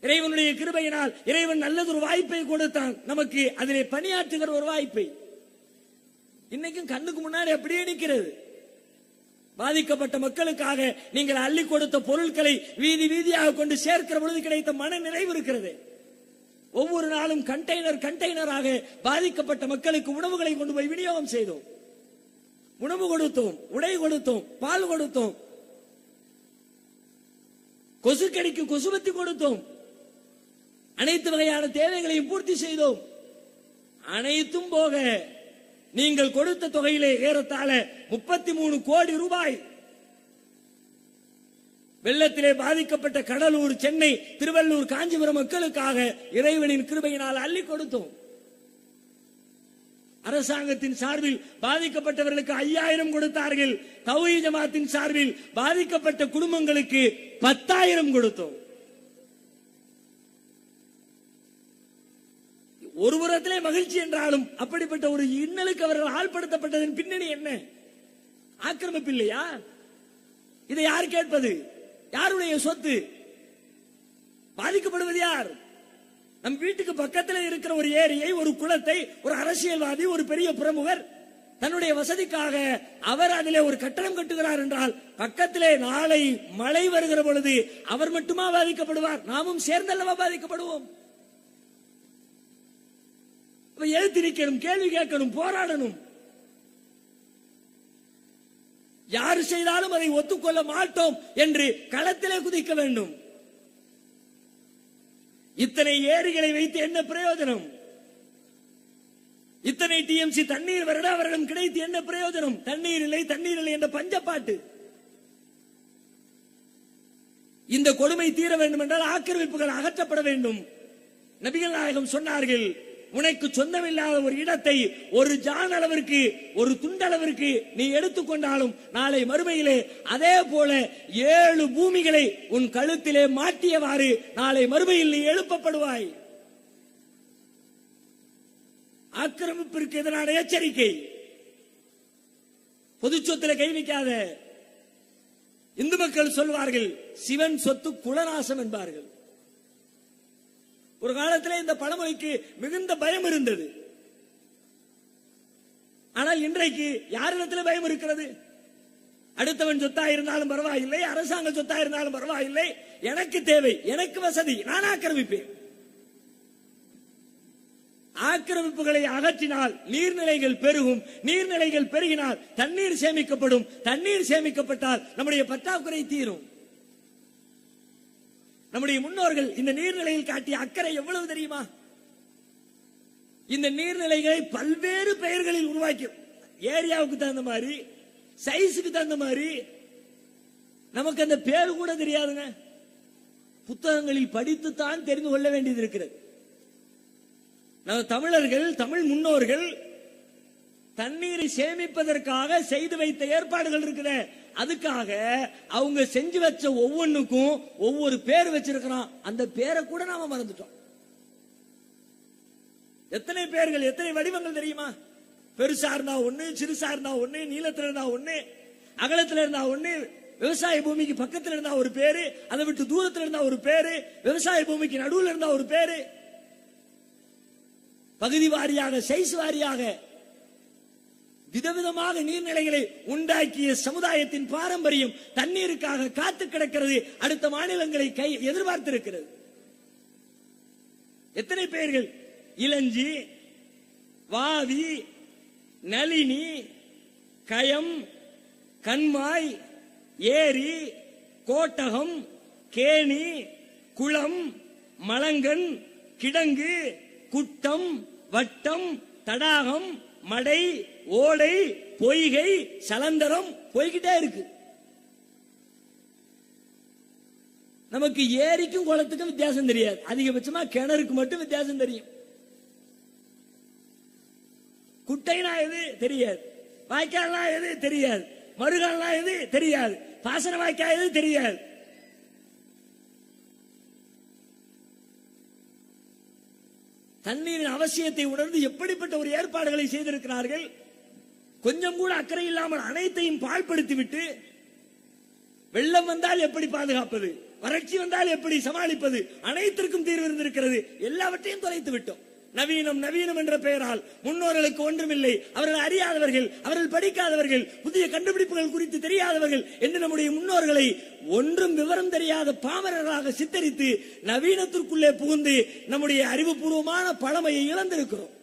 இறைவனுடைய கிருபையினால் இறைவன் நல்லதொரு வாய்ப்பை கொடுத்தான் நமக்கு, அதிலே பணியாற்றுகிற ஒரு வாய்ப்பை. இன்னைக்கும் கண்ணுக்கு முன்னாடி அப்படியே நிற்கிறது. பாதிக்கப்பட்ட மக்களுக்காக நீங்கள் அள்ளி கொடுத்த பொருட்களை வீதி வீதியாக கொண்டு சேர்க்கிற பொழுது கிடைத்த மன நிறைவு இருக்கிறது. ஒவ்வொரு நாளும் கண்டெய்னர் கண்டெய்னராக பாதிக்கப்பட்ட மக்களுக்கு உணவுகளை கொண்டு போய் விநியோகம் செய்தோம். உணவு கொடுத்தோம், உடை கொடுத்தோம், பால் கொடுத்தோம், கொசுக்கடிக்கு கொசுவத்தி கொடுத்தோம், அனைத்து வகையான தேவைகளையும் பூர்த்தி செய்தோம். அனைத்தும் போக நீங்கள் கொடுத்த தொகையிலே ஏறத்தாழ 33 கோடி ரூபாய் வெள்ளத்திலே பாதிக்கப்பட்ட கடலூர், சென்னை, திருவள்ளூர், காஞ்சிபுரம் மக்களுக்காக இறைவனின் கிருபையினால் அள்ளி கொடுத்தோம். அரசாங்கத்தின் சார்பில் பாதிக்கப்பட்டவர்களுக்கு 5000 கொடுத்தார்கள். தௌஹீத் ஜமாத்தின் சார்பில் பாதிக்கப்பட்ட குடும்பங்களுக்கு 10,000 கொடுத்தோம். ஒரு புறத்திலே மகிழ்ச்சி என்றாலும் அப்படிப்பட்ட ஒரு இன்னலுக்கு அவர்கள் ஆள்படுத்தப்பட்டதன் பின்னணி என்ன? ஆக்கிரமிப்பு இல்லையா? இதை யார் கேட்பது? யாருடைய சொத்து? பாதிக்கப்படுவது யார்? நம் வீட்டுக்கு பக்கத்தில் இருக்கிற ஒரு ஏரியை, ஒரு குளத்தை ஒரு அரசியல்வாதி, ஒரு பெரிய பிரமுகர் தன்னுடைய வசதிக்காக அவர் அதிலே ஒரு கட்டணம் கட்டுகிறார் என்றால், பக்கத்திலே நாளை மழை வருகிற பொழுது அவர் மட்டுமா பாதிக்கப்படுவார்? நாமும் சேர்ந்தல்லவா பாதிக்கப்படுவோம்? எழுத்து நிற்கணும், கேள்வி கேட்கணும், போராடணும். யார் செய்தாலும் அதை ஒத்துக்கொள்ள மாட்டோம் என்று களத்திலே குதிக்க வேண்டும். இத்தனை ஏரிகளை வைத்து என்ன பிரயோஜனம்? இத்தனை டிஎம்சி தண்ணீர் வருடம் கிடைத்து என்ன பிரயோஜனம்? தண்ணீர் இல்லை, தண்ணீர் இல்லை என்ற பஞ்சப்பாட்டு. இந்த கொடுமை தீர வேண்டும் என்றால் ஆக்கிரமிப்புகள் அகற்றப்பட வேண்டும். நபிகள் நாயகம் சொன்னார்கள், உனக்கு சொந்தமில்லாத ஒரு இடத்தை ஒரு ஜான் அளவிற்கு, ஒரு துண்டளவிற்கு நீ எடுத்துக்கொண்டாலும் நாளை மறுமையிலே அதே போல 7 பூமிகளை உன் கழுத்திலே மாட்டியவாறு நாளை மறுமையில் நீ எழுப்பப்படுவாய். ஆக்கிரமிப்பிற்கு எதிரான எச்சரிக்கை. பொது சொத்துல கை வைக்காத. இந்து மக்கள் சொல்வார்கள், சிவன் சொத்து குலநாசம் என்பார்கள். ஒரு காலத்தில் இந்த பழமொழிக்கு மிகுந்த பயம் இருந்தது. ஆனால் இன்றைக்கு யாரிடத்தில் பயம் இருக்கிறது? அடுத்தவன் சொத்தா இருந்தாலும் பரவாயில்லை, அரசாங்க சொத்தா இருந்தாலும் பரவாயில்லை, எனக்கு தேவை, எனக்கு வசதி, நான் ஆக்கிரமிப்பேன். ஆக்கிரமிப்புகளை அகற்றினால் நீர்நிலைகள் பெருகும், நீர்நிலைகள் பெருகினால் தண்ணீர் சேமிக்கப்படும், தண்ணீர் சேமிக்கப்பட்டால் நம்முடைய பற்றாக்குறை தீரும். நம்முடைய முன்னோர்கள் இந்த நீர்நிலையில் காட்டிய அக்கறை எவ்வளவு தெரியுமா? இந்த நீர்நிலைகளை பல்வேறு பெயர்களில் உருவாக்கி, ஏரியாவுக்கு தகுந்த மாதிரி, சைஸுக்கு தகுந்த மாதிரி, நமக்கு அந்த பேரு கூட தெரியாதுங்க. புத்தகங்களில் படித்துத்தான் தெரிந்து கொள்ள வேண்டியது இருக்கிறது. நம்ம தமிழர்கள், தமிழ் முன்னோர்கள் தண்ணீரை சேமிப்பதற்காக செய்து வைத்த ஏற்பாடுகள் இருக்குது. அதுக்காக அவங்க செஞ்சு வச்ச ஒவ்வொன்றுக்கும் ஒவ்வொரு பேர் வச்சிருக்கிறான். அந்த பேரை கூட நாம மறந்துட்டோம். எத்தனை பேர்கள், எத்தனை வடிவங்கள் தெரியுமா? பெருசா இருந்தா ஒண்ணு, சிறுசா இருந்தா ஒண்ணு, நீளத்துல இருந்தா ஒண்ணு, அகலத்துல இருந்தா ஒண்ணு, விவசாய பூமிக்கு பக்கத்துல இருந்தா ஒரு பேரு, அதை விட்டு தூரத்துல இருந்தா ஒரு பேரு, விவசாய பூமிக்கு நடுவில் இருந்தா ஒரு பேரு, பகுதி வாரியாக, சைஸ் வாரியாக விதவிதமாக நீர்நிலைகளை உண்டாக்கிய சமுதாயத்தின் பாரம்பரியம் தண்ணீருக்காக காத்து கிடக்கிறது. அடுத்த மாநிலங்களை எதிர்பார்த்திருக்கிறது. எத்தனை பெயர்கள்? இளஞ்சி, வாவி, நளினி, கயம், கண்மாய், ஏரி, கோட்டகம், கேணி, குளம், மலங்கன், கிடங்கு, குட்டம், வட்டம், தடாகம், மடை, ஓடை, பொய்கை, சலந்தரம், போய்கிட்டே இருக்கு. நமக்கு ஏரிக்கும் குளத்துக்கும் வித்தியாசம் தெரியாது. அதிகபட்சமா கிணறுக்கு மட்டும் வித்தியாசம் தெரியும். குட்டைனா எது தெரியாது, வாய்க்கால்னா எது தெரியாது, மறுகால்னா எது தெரியாது, பாசன வாய்க்கால் எது தெரியாது. தண்ணீரின் அவசியத்தை உணர்ந்து எப்படிப்பட்ட ஒரு ஏற்பாடுகளை செய்திருக்கிறார்கள். கொஞ்சம் கூட அக்கறை இல்லாமல் அனைத்தையும் பாழ்படுத்திவிட்டு, வெள்ளம் வந்தால் எப்படி பாதுகாப்பது, வறட்சி வந்தால் எப்படி சமாளிப்பது, அனைத்திற்கும் தீர்வு இருந்திருக்கிறது. எல்லாவற்றையும் தொலைத்து விட்டோம். நவீனம் நவீனம் என்ற பெயரால் முன்னோர்களுக்கு ஒன்றுமில்லை, அவர்கள் அறியாதவர்கள், அவர்கள் படிக்காதவர்கள், புதிய கண்டுபிடிப்புகள் குறித்து தெரியாதவர்கள் என்று நம்முடைய முன்னோர்களை ஒன்றும் விவரம் தெரியாத பாமரராக சித்தரித்து நவீனத்திற்குள்ளே புகுந்து நம்முடைய அறிவுபூர்வமான பழமையை இழந்திருக்கிறோம்.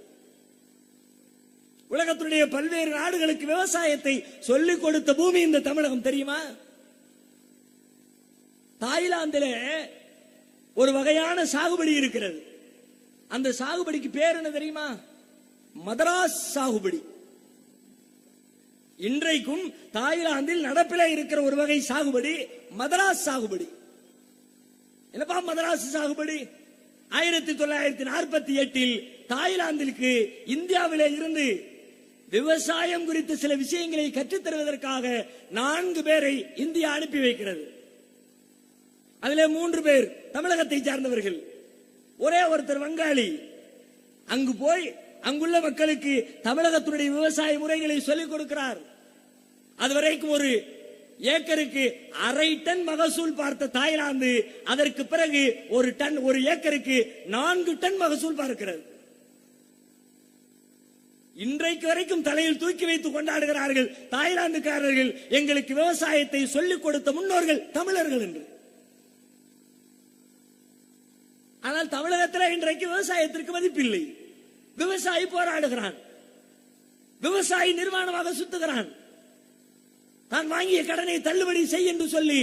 உலகத்தினுடைய பல்வேறு நாடுகளுக்கு விவசாயத்தை சொல்லிக் கொடுத்த பூமி இந்த தமிழகம் தெரியுமா? தாய்லாந்தில் ஒரு வகையான சாகுபடி இருக்கிறது. அந்த சாகுபடிக்கு பேர் என்ன தெரியுமா? மதராஸ் சாகுபடி. இன்றைக்கும் தாய்லாந்தில் நடப்பில இருக்கிற ஒரு வகை சாகுபடி மதராஸ் சாகுபடி. என்னப்பா மதராஸ் சாகுபடி? 1948 தாய்லாந்திற்கு இந்தியாவிலே இருந்து விவசாயம் குறித்த சில விஷயங்களை கற்றுத்தருவதற்காக 4 பேரை இந்தியா அனுப்பி வைக்கிறது. அதிலே 3 பேர் தமிழகத்தை சார்ந்தவர்கள், ஒரே ஒருத்தர் வங்காளி. அங்கு போய் அங்குள்ள மக்களுக்கு தமிழகத்துடைய விவசாய முறைகளை சொல்லிக் கொடுக்கிறார். அதுவரைக்கும் ஒரு ஏக்கருக்கு 1/2 டன் மகசூல் பார்த்த தாய்லாந்து அதற்கு பிறகு ஒரு ஏக்கருக்கு 4 டன் மகசூல் பார்க்கிறது. இன்றைக்கு வரைக்கும் தலையில் தூக்கி வைத்து கொண்டாடுகிறார்கள் தாய்லாந்துக்காரர்கள், எங்களுக்கு விவசாயத்தை சொல்லிக் கொடுத்த முன்னோர்கள் தமிழர்கள் என்று. ஆனால் தமிழகத்தில் இன்றைக்கு விவசாயத்திற்கு மதிப்பில்லை. விவசாயி போராடுகிறான், விவசாயி நிர்வாணமாக சுத்துகிறான், தான் வாங்கிய கடனை தள்ளுபடி செய் என்று சொல்லி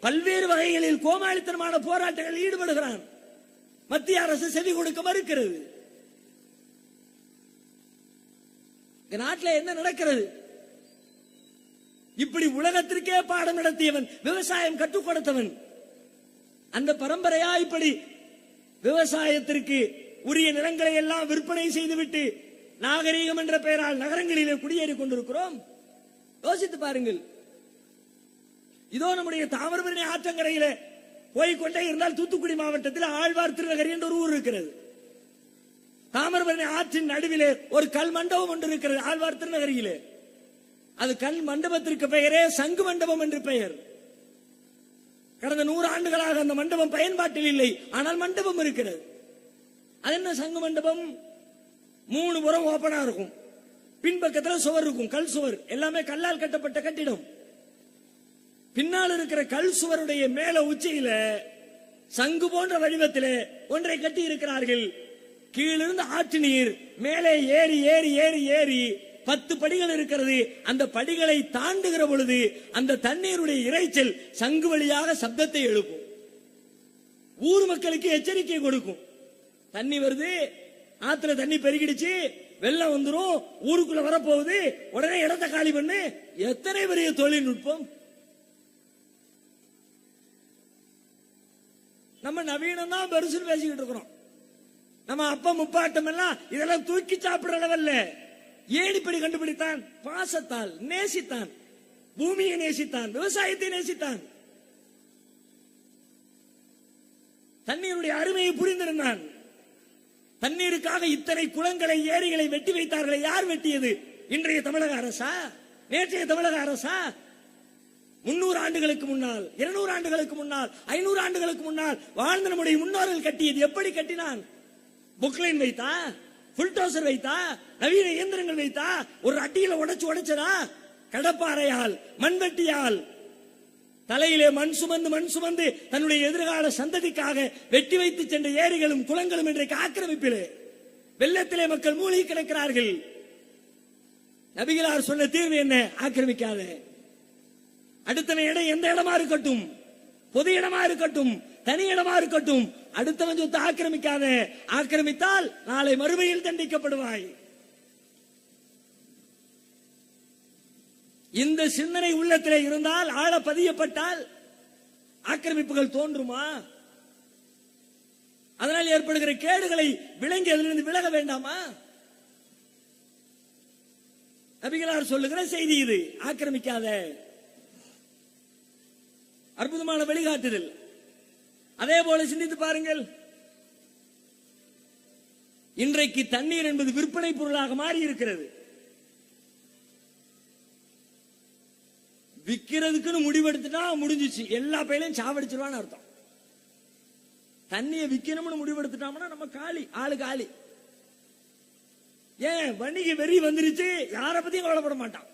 பல்வேறு வகைகளில் கோமாளித்தனமான போராட்டங்களில் ஈடுபடுகிறான். மத்திய அரசு செவி கொடுக்க மறுக்கிறது. நாட்டில் என்ன நடக்கிறது? இப்படி உலகத்திற்கே பாடம் நடத்தியவன், விவசாயம் கற்றுக் கொடுத்தவன், அந்த பரம்பரையா இப்படி விவசாயத்திற்கு உரிய நிலங்களை எல்லாம் விற்பனை செய்துவிட்டு நாகரீகம் என்ற பெயரால் நகரங்களிலே குடியேறி கொண்டிருக்கிறோம். யோசித்து பாருங்கள். இதோ நம்முடைய தாமிரபரணி ஆற்றங்கரையில போய்கொண்டே இருந்தால் தூத்துக்குடி மாவட்டத்தில் ஆழ்வார் திருநகரி என்ற ஒரு ஊர் இருக்கிறது. தாமிரபரணி ஆற்றின் நடுவிலே ஒரு கல் மண்டபம் ஒன்று இருக்கிறது ஆழ்வார் திருநகரியிலே. அது கல் மண்டபத்திற்கு பெயரே சங்கு மண்டபம் என்று பெயர். கடந்த 100 ஆண்டுகளாக அந்த மண்டபம் பயன்பாட்டில் இல்லை, ஆனால் மண்டபம் இருக்கிறது. அது என்ன சங்கு மண்டபம்? 3 புறம் ஓபனா இருக்கும், பின்பக்கத்தில் சுவர் இருக்கும், கல் சுவர், எல்லாமே கல்லால் கட்டப்பட்ட கட்டிடம். பின்னால் இருக்கிற கல் சுவருடைய மேல உச்சியில சங்கு போன்ற வடிவத்திலே ஒன்றை கட்டி இருக்கிறார்கள். கீழிருந்து ஆற்று நீர் மேலே ஏறி ஏறி ஏறி ஏறி 10 படிகள் இருக்கிறது. அந்த படிகளை தாண்டுகிற பொழுது அந்த தண்ணீருடைய இரைச்சல் சங்கு வழியாக சப்தத்தை எழுப்பும். ஊர் மக்களுக்கு எச்சரிக்கை கொடுக்கும். தண்ணி வருது, ஆத்துல தண்ணி பெருகிடுச்சு, வெள்ளம் வந்துரும், ஊருக்குள்ள வரப்போகுது, உடனே இடத்தை காலி பண்ணு. எத்தனை பெரிய தொழில்நுட்பம்! நம்ம நவீனம் தான் பெருசு பேசிக்கிட்டு இருக்கிறோம். நம்ம அப்ப முப்பாட்டம் எல்லாம் இதெல்லாம் தூக்கி சாப்பிடுற அளவல்ல. ஏன் இப்படி கண்டுபிடித்தான்? பாசத்தால் நேசித்தான், பூமியை நேசித்தான், விவசாயத்தை நேசித்தான், தண்ணீருடைய அருமையை புரிந்திருந்தான். தண்ணீருக்காக இத்தனை குளங்களை ஏரிகளை வெட்டி வைத்தார்களே, யார் வெட்டியது? இன்றைய தமிழக அரசா? நேற்றைய தமிழக அரசா? 300 ஆண்டுகளுக்கு முன்னால், 200 ஆண்டுகளுக்கு முன்னால், 500 ஆண்டுகளுக்கு முன்னால் வாழ்ந்த நம்முடைய முன்னோர்கள் கட்டியது. எப்படி கட்டினான்? புக்லைன் வைத்தா? புல்டோசர் வைத்தா? நவீன இயந்திரங்கள் வைத்தா? ஒரு அடியில உடைச்சதா? கடப்பாறையால், மண்வெட்டியால், தலையிலே மண் சுமந்து தன்னுடைய எதிர்கால சந்ததிக்காக வெட்டி வைத்து சென்ற ஏரிகளும் குளங்களும் இன்றைக்கு ஆக்கிரமிப்பிலே, வெள்ளத்திலே மக்கள் மூழ்கி கிடக்கிறார்கள். நபிகளார் சொன்ன தீர்வு என்ன? ஆக்கிரமிக்காத. அடுத்தவன் இடம் எந்த இடமா இருக்கட்டும், பொது இடமா இருக்கட்டும், தனி இடமா இருக்கட்டும், அடுத்தவன் சொத்தை ஆக்கிரமிக்காத. ஆக்கிரமித்தால் நாளை மறுமையில் தண்டிக்கப்படுவாய். இந்த சிந்தனை உள்ளத்திலே இருந்தால், ஆழ பதியப்பட்டால் ஆக்கிரமிப்புகள் தோன்றுமா? அதனால் ஏற்படுகிற கேடுகளை விளங்கி அதிலிருந்து விலக வேண்டாமா? நபிகளார் சொல்லுகிற செய்தி இது. ஆக்கிரமிக்காத. அற்புதமான வழிகாட்டுதல். அதே போல சிந்தித்து பாருங்கள். இன்றைக்கு தண்ணீர் என்பது விற்பனை பொருளாக மாறி இருக்கிறது. விக்கிறதுக்குன்னு முடிவெடுத்துட்டா முடிஞ்சிச்சு, எல்லா பையிலையும் சாவடிச்சிருவான்னு அர்த்தம். தண்ணியை விக்கணும்னு முடிவெடுத்துட்டோம்னா நம்ம காலி, ஆளு காலி. ஏன்? வணிக வெறி வந்துருச்சு, யாரை பத்தியும் கவலைப்பட மாட்டான்.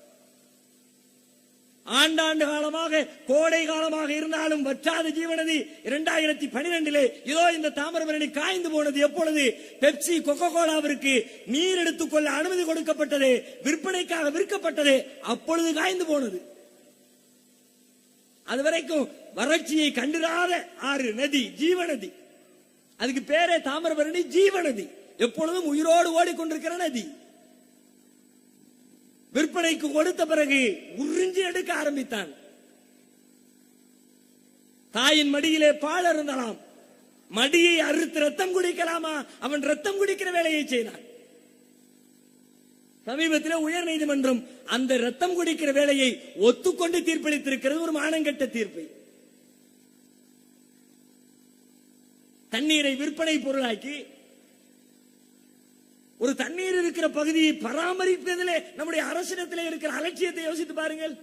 ஆண்டாண்டு காலமாக, கோடை காலமாக இருந்தாலும் வற்றாத ஜீவநதி 2012 இதோ இந்த தாமிரபரணி காய்ந்து போனது. எப்பொழுது? பெப்சி, கொக்கோ கோலாவிற்கு நீர் எடுத்துக்கொள்ள அனுமதி கொடுக்கப்பட்டது, விற்பனைக்காக விற்கப்பட்டது, அப்பொழுது காய்ந்து போனது. அதுவரைக்கும் வறட்சியை கண்டிராத ஆறு, நதி, ஜீவநதி. அதுக்கு பேரே தாமிரபரணி ஜீவநதி. எப்பொழுதும் உயிரோடு ஓடிக்கொண்டிருக்கிற நதி. விற்பனைக்கு கொடுத்த பிறகு உறிஞ்சி எடுக்க ஆரம்பித்தான். தாயின் மடியிலே பால் அருந்தலாம், மடியை அறுத்து ரத்தம் குடிக்கலாமா? அவன் ரத்தம் குடிக்கிற வேலையை செய்தான். சமீபத்தில் உயர் நீதிமன்றம் அந்த ரத்தம் குடிக்கிற வேலையை ஒத்துக்கொண்டு தீர்ப்பளித்திருக்கிறது. ஒரு மானங்கெட்ட தீர்ப்பு. தண்ணீரை விற்பனை பொருளாக்கி ஒரு தண்ணீர் இருக்கிற பகுதியை பராமரிப்பதிலே நம்முடைய அரசிடத்தில் இருக்கிற அலட்சியத்தை யோசித்து பாருங்கள்.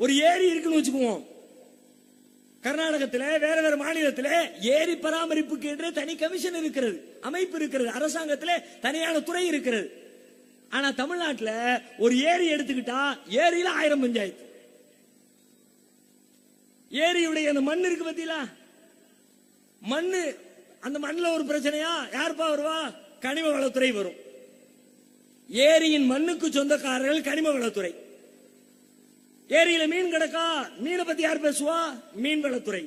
ஒரு ஏரி இருக்குன்னு வச்சுக்குவோம். கர்நாடகத்தில் வேற வேற மாநிலத்தில் ஏரி பராமரிப்புக்கு என்று தனி கமிஷன் இருக்கிறது, அமைப்பு இருக்கிறது, அரசாங்கத்தில் தனியான துறை இருக்கிறது. ஆனா தமிழ்நாட்டில் ஒரு ஏரி எடுத்துக்கிட்டா ஏரியில 1000 பஞ்சாயத்து. ஏரியுடைய அந்த மண் இருக்கு பத்தியா, மண்ணு, அந்த மண்ணில் ஒரு பிரச்சனையா யாருப்பா வருவா? கனிம வளத்துறை வரும். ஏரியின் மண்ணுக்கு சொந்தக்காரர்கள் கனிம வளத்துறை. ஏரியில மீன் கிடக்கா, மீனை பத்தி யார் பேசுவா? மீன்வளத்துறை.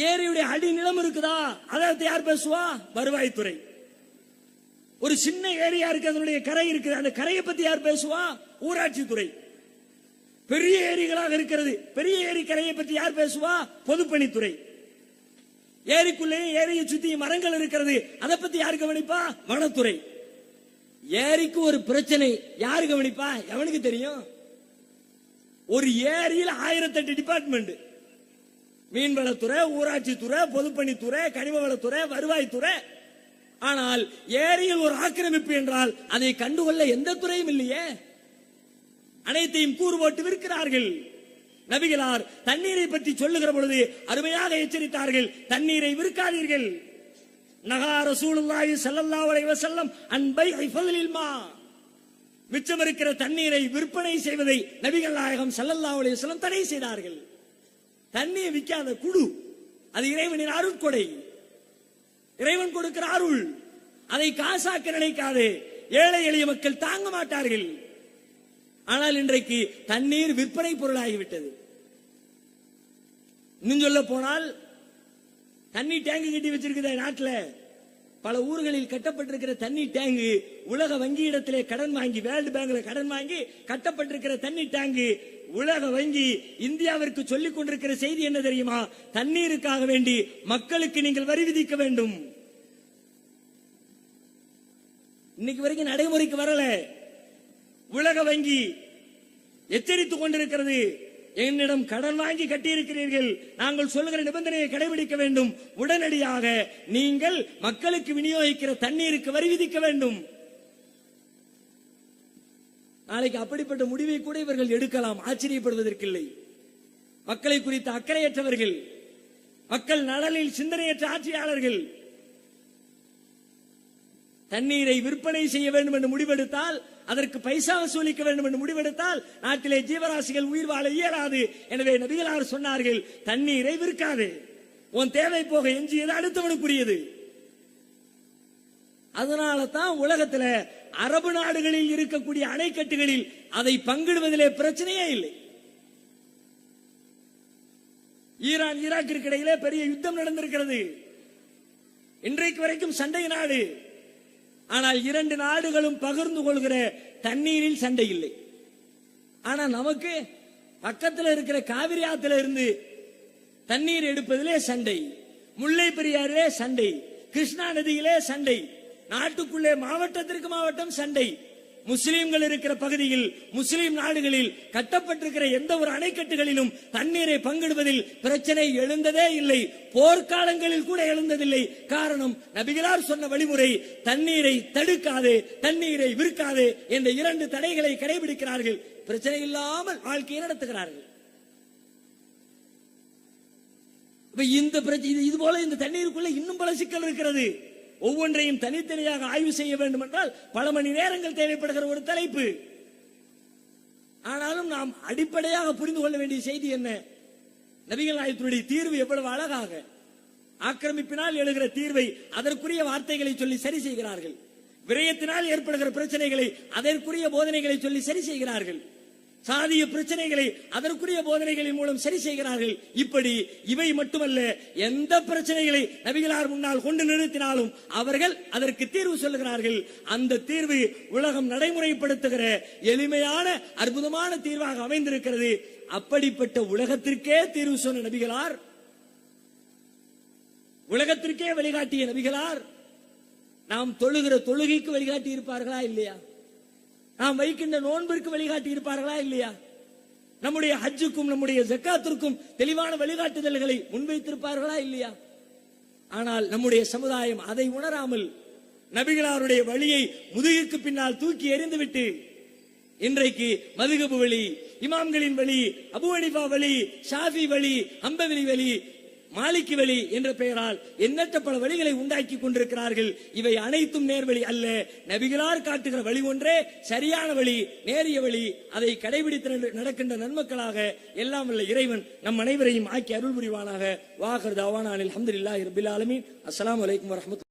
ஏரியுடைய அடி நிலம் இருக்குதா, அதை பத்தி யார் பேசுவா? வருவாய்த்துறை. ஒரு சின்ன ஏரியா இருக்கு, அதனுடைய கரை இருக்குது, அந்த கரையை பத்தி யார் பேசுவா? ஊராட்சித்துறை. பெரிய ஏரிகளாக இருக்கிறது, பெரிய ஏரி கரையை பத்தி யார் பேசுவா? பொதுப்பணித்துறை. ஏரிக்குள்ளே ஏரியை சுத்தி மரங்கள் இருக்கிறது, அதை பத்தி யார் கவனிப்பா? வனத்துறை. ஏரிக்கு ஒரு பிரச்சனை யாரு கவனிப்பா? எவனுக்கு தெரியும்? ஒரு ஏரியில் 1008 டிபார்ட்மெண்ட். மீன்வளத்துறை, ஊராட்சித்துறை, பொதுப்பணித்துறை, கனிம வளத்துறை, வருவாய்த்துறை. ஆனால் ஏரியில் ஒரு ஆக்கிரமிப்பு என்றால் அதை கண்டுகொள்ள எந்த துறையும் இல்லையே. அனைத்தையும் கூறு போட்டு விற்கிறார்கள். நபிகளார் தண்ணீரை பற்றி சொல்லுகிற பொழுது அருமையாக எச்சரித்தார்கள், தண்ணீரை விற்காதீர்கள். நஹா ரசூலுல்லாஹி ஸல்லல்லாஹு அலைஹி வஸல்லம் அன் பைஇ ஃபضலில் மா. மிச்சம் இருக்கிற தண்ணீரை விற்பனை செய்வதை நபிகள் நாயகம் ஸல்லல்லாஹு அலைஹி வஸல்லம் தடை செய்தார்கள். தண்ணீர் விற்காத குடு, அது இறைவனின் அருட்கொடை, இறைவன் கொடுக்கிற அருள். அதை காசாக்க நினைக்காதே, ஏழை எளிய மக்கள் தாங்க மாட்டார்கள். ஆனால் இன்றைக்கு தண்ணீர் விற்பனை பொருளாகிவிட்டது. இன்னும் சொல்ல போனால் தண்ணி டேங்கு கட்டி வச்சிருக்கிற நாட்டில் பல ஊர்களில் கட்டப்பட்டிருக்கிற தண்ணி டேங்கு உலக வங்கியிடத்திலே கடன் வாங்கி, வேர்ல்டு பேங்க்ல கடன் வாங்கி கட்டப்பட்டிருக்கிற தண்ணி டேங்கு உலக வங்கி இந்தியாவிற்கு சொல்லிக் கொண்டிருக்கிற செய்தி என்ன தெரியுமா? தண்ணீருக்காக வேண்டி மக்களுக்கு நீங்கள் வரி விதிக்க வேண்டும். இன்னைக்கு வரைக்கும் நடைமுறைக்கு வரல. உலக வங்கி எச்சரித்துக் கொண்டிருக்கிறது, என்னிடம் கடன் வாங்கி கட்டியிருக்கிறீர்கள், நாங்கள் சொல்லுகிற நிபந்தனையை கடைபிடிக்க வேண்டும், உடனடியாக நீங்கள் மக்களுக்கு விநியோகிக்கிற தண்ணீருக்கு வரி விதிக்க வேண்டும். நாளைக்கு அப்படிப்பட்ட முடிவை கூட இவர்கள் எடுக்கலாம், ஆச்சரியப்படுவதற்கில்லை. மக்களை குறித்த அக்கறையற்றவர்கள், மக்கள் நலனில் சிந்தனையற்ற ஆட்சியாளர்கள். தண்ணீரை விற்பனை செய்ய வேண்டும் என்று முடிவெடுத்தால், அதற்கு பைசா வசூலிக்க வேண்டும் என்று முடிவெடுத்தால் நாட்டிலே ஜீவராசிகள் உயிர் வாழ இயலாது. எனவே நபிகளார் சொன்னார்கள், தண்ணீரை விற்காது, உன் தேவை போக எஞ்சியது அடுத்தவனுக்குரியது. அதனால தான் உலகத்தில் அரபு நாடுகளில் இருக்கக்கூடிய அணைக்கட்டுகளில் அதை பங்கிடுவதிலே பிரச்சனையே இல்லை. ஈரான் ஈராக்கிற்கு இடையிலே பெரிய யுத்தம் நடந்திருக்கிறது. இன்றைக்கு வரைக்கும் சண்டை நாடு. ஆனால் 2 நாடுகளும் பகிர்ந்து கொள்கிற தண்ணீரில் சண்டை இல்லை. ஆனா நமக்கு பக்கத்தில் இருக்கிற காவிரி ஆத்துல இருந்து தண்ணீர் எடுப்பதிலே சண்டை, முல்லை பெரியாறிலே சண்டை, கிருஷ்ணா நதியிலே சண்டை, நாட்டுக்குள்ளே மாவட்டத்திற்கு மாவட்டம் சண்டை. முஸ்லிம்கள் இருக்கிற பகுதியில், முஸ்லிம் நாடுகளில் கட்டப்பட்டிருக்கிற எந்த ஒரு அணைக்கட்டுகளிலும் தண்ணீரை பங்கிடுவதில் பிரச்சனை எழுந்ததே இல்லை. போர்க்காலங்களில் கூட எழுந்ததில்லை. காரணம், நபிகளார் சொன்ன வழிமுறை, தண்ணீரை தடுக்காதே, தண்ணீரை விற்காதே என்ற 2 தடைகளை கடைபிடிக்கிறார்கள். பிரச்சனை இல்லாமல் வாழ்க்கையை நடத்துகிறார்கள். இது போல இந்த தண்ணீருக்குள்ள இன்னும் பல சிக்கல் இருக்கிறது. ஒவ்வொன்றையும் தனித்தனியாக ஆய்வு செய்ய வேண்டும் என்றால் பல மணி நேரங்கள் தேவைப்படுகிற ஒரு தலைப்பு. ஆனாலும் நாம் அடிப்படையாக புரிந்து கொள்ள வேண்டிய செய்தி என்ன? நபிகள் நாயகத்தினுடைய தீர்வு எவ்வளவு அழகாக, ஆக்கிரமிப்பினால் எழுகிற தீர்வை அதற்குரிய வார்த்தைகளை சொல்லி சரி செய்கிறார்கள். விரயத்தினால் ஏற்படுகிற பிரச்சனைகளை அதற்குரிய போதனைகளை சொல்லி சரி செய்கிறார்கள். சாதிய பிரச்சனைகளை அதற்குரிய போதனைகளின் மூலம் சரி செய்கிறார்கள். இப்படி இவை மட்டுமல்ல, எந்த பிரச்சனைகளை நபிகளார் முன்னால் கொண்டு நிறுத்தினாலும் அவர்கள் அதற்கு தீர்வு சொல்லுகிறார்கள். அந்த தீர்வு உலகம் நடைமுறைப்படுத்துகிற எளிமையான அற்புதமான தீர்வாக அமைந்திருக்கிறது. அப்படிப்பட்ட உலகத்திற்கே தீர்வு சொன்ன நபிகளார், உலகத்திற்கே வழிகாட்டிய நபிகளார் நாம் தொழுகிற தொழுகைக்கு வழிகாட்டி இருப்பார்களா இல்லையா? நாம் வைக்கின்ற நோன்பிற்கு வழிகாட்டி இருப்பார்களா இல்லையா? நம்முடைய ஹஜ்ஜுக்கும் நம்முடைய ஜக்காத்திற்கும் தெளிவான வழிகாட்டுதல்களை முன்வைத்திருப்பார்களா இல்லையா? ஆனால் நம்முடைய சமுதாயம் அதை உணராமல் நபிகளாருடைய வழியை முதுகிற்கு பின்னால் தூக்கி எறிந்துவிட்டு இன்றைக்கு மதுகபு வழி, இமாம்களின் வழி, அபூ ஹனீஃபா வழி, ஷாஃபி வழி, ஹம்பலி வழி, மாலிகி வழி என்ற பெயரால் எண்ணற்ற பல வழிகளை உண்டாக்கி கொண்டிருக்கிறார்கள். இவை அனைத்தும் நேர்வழி அல்ல. நபிகளார் காட்டுகிற வழி ஒன்றே சரியான வழி, நேரிய வழி. அதை கடைபிடித்து நடக்கின்ற நன்மக்களாக எல்லாம் வல்ல இறைவன் நம் அனைவரையும் ஆக்கி அருள் புரிவானாக. வாஹிர் தஅவானா அல்ஹம்துலில்லாஹி ரப்பில் ஆலமீன். அஸ்ஸலாமு அலைக்கும் வரஹ்மத்துல்லாஹி.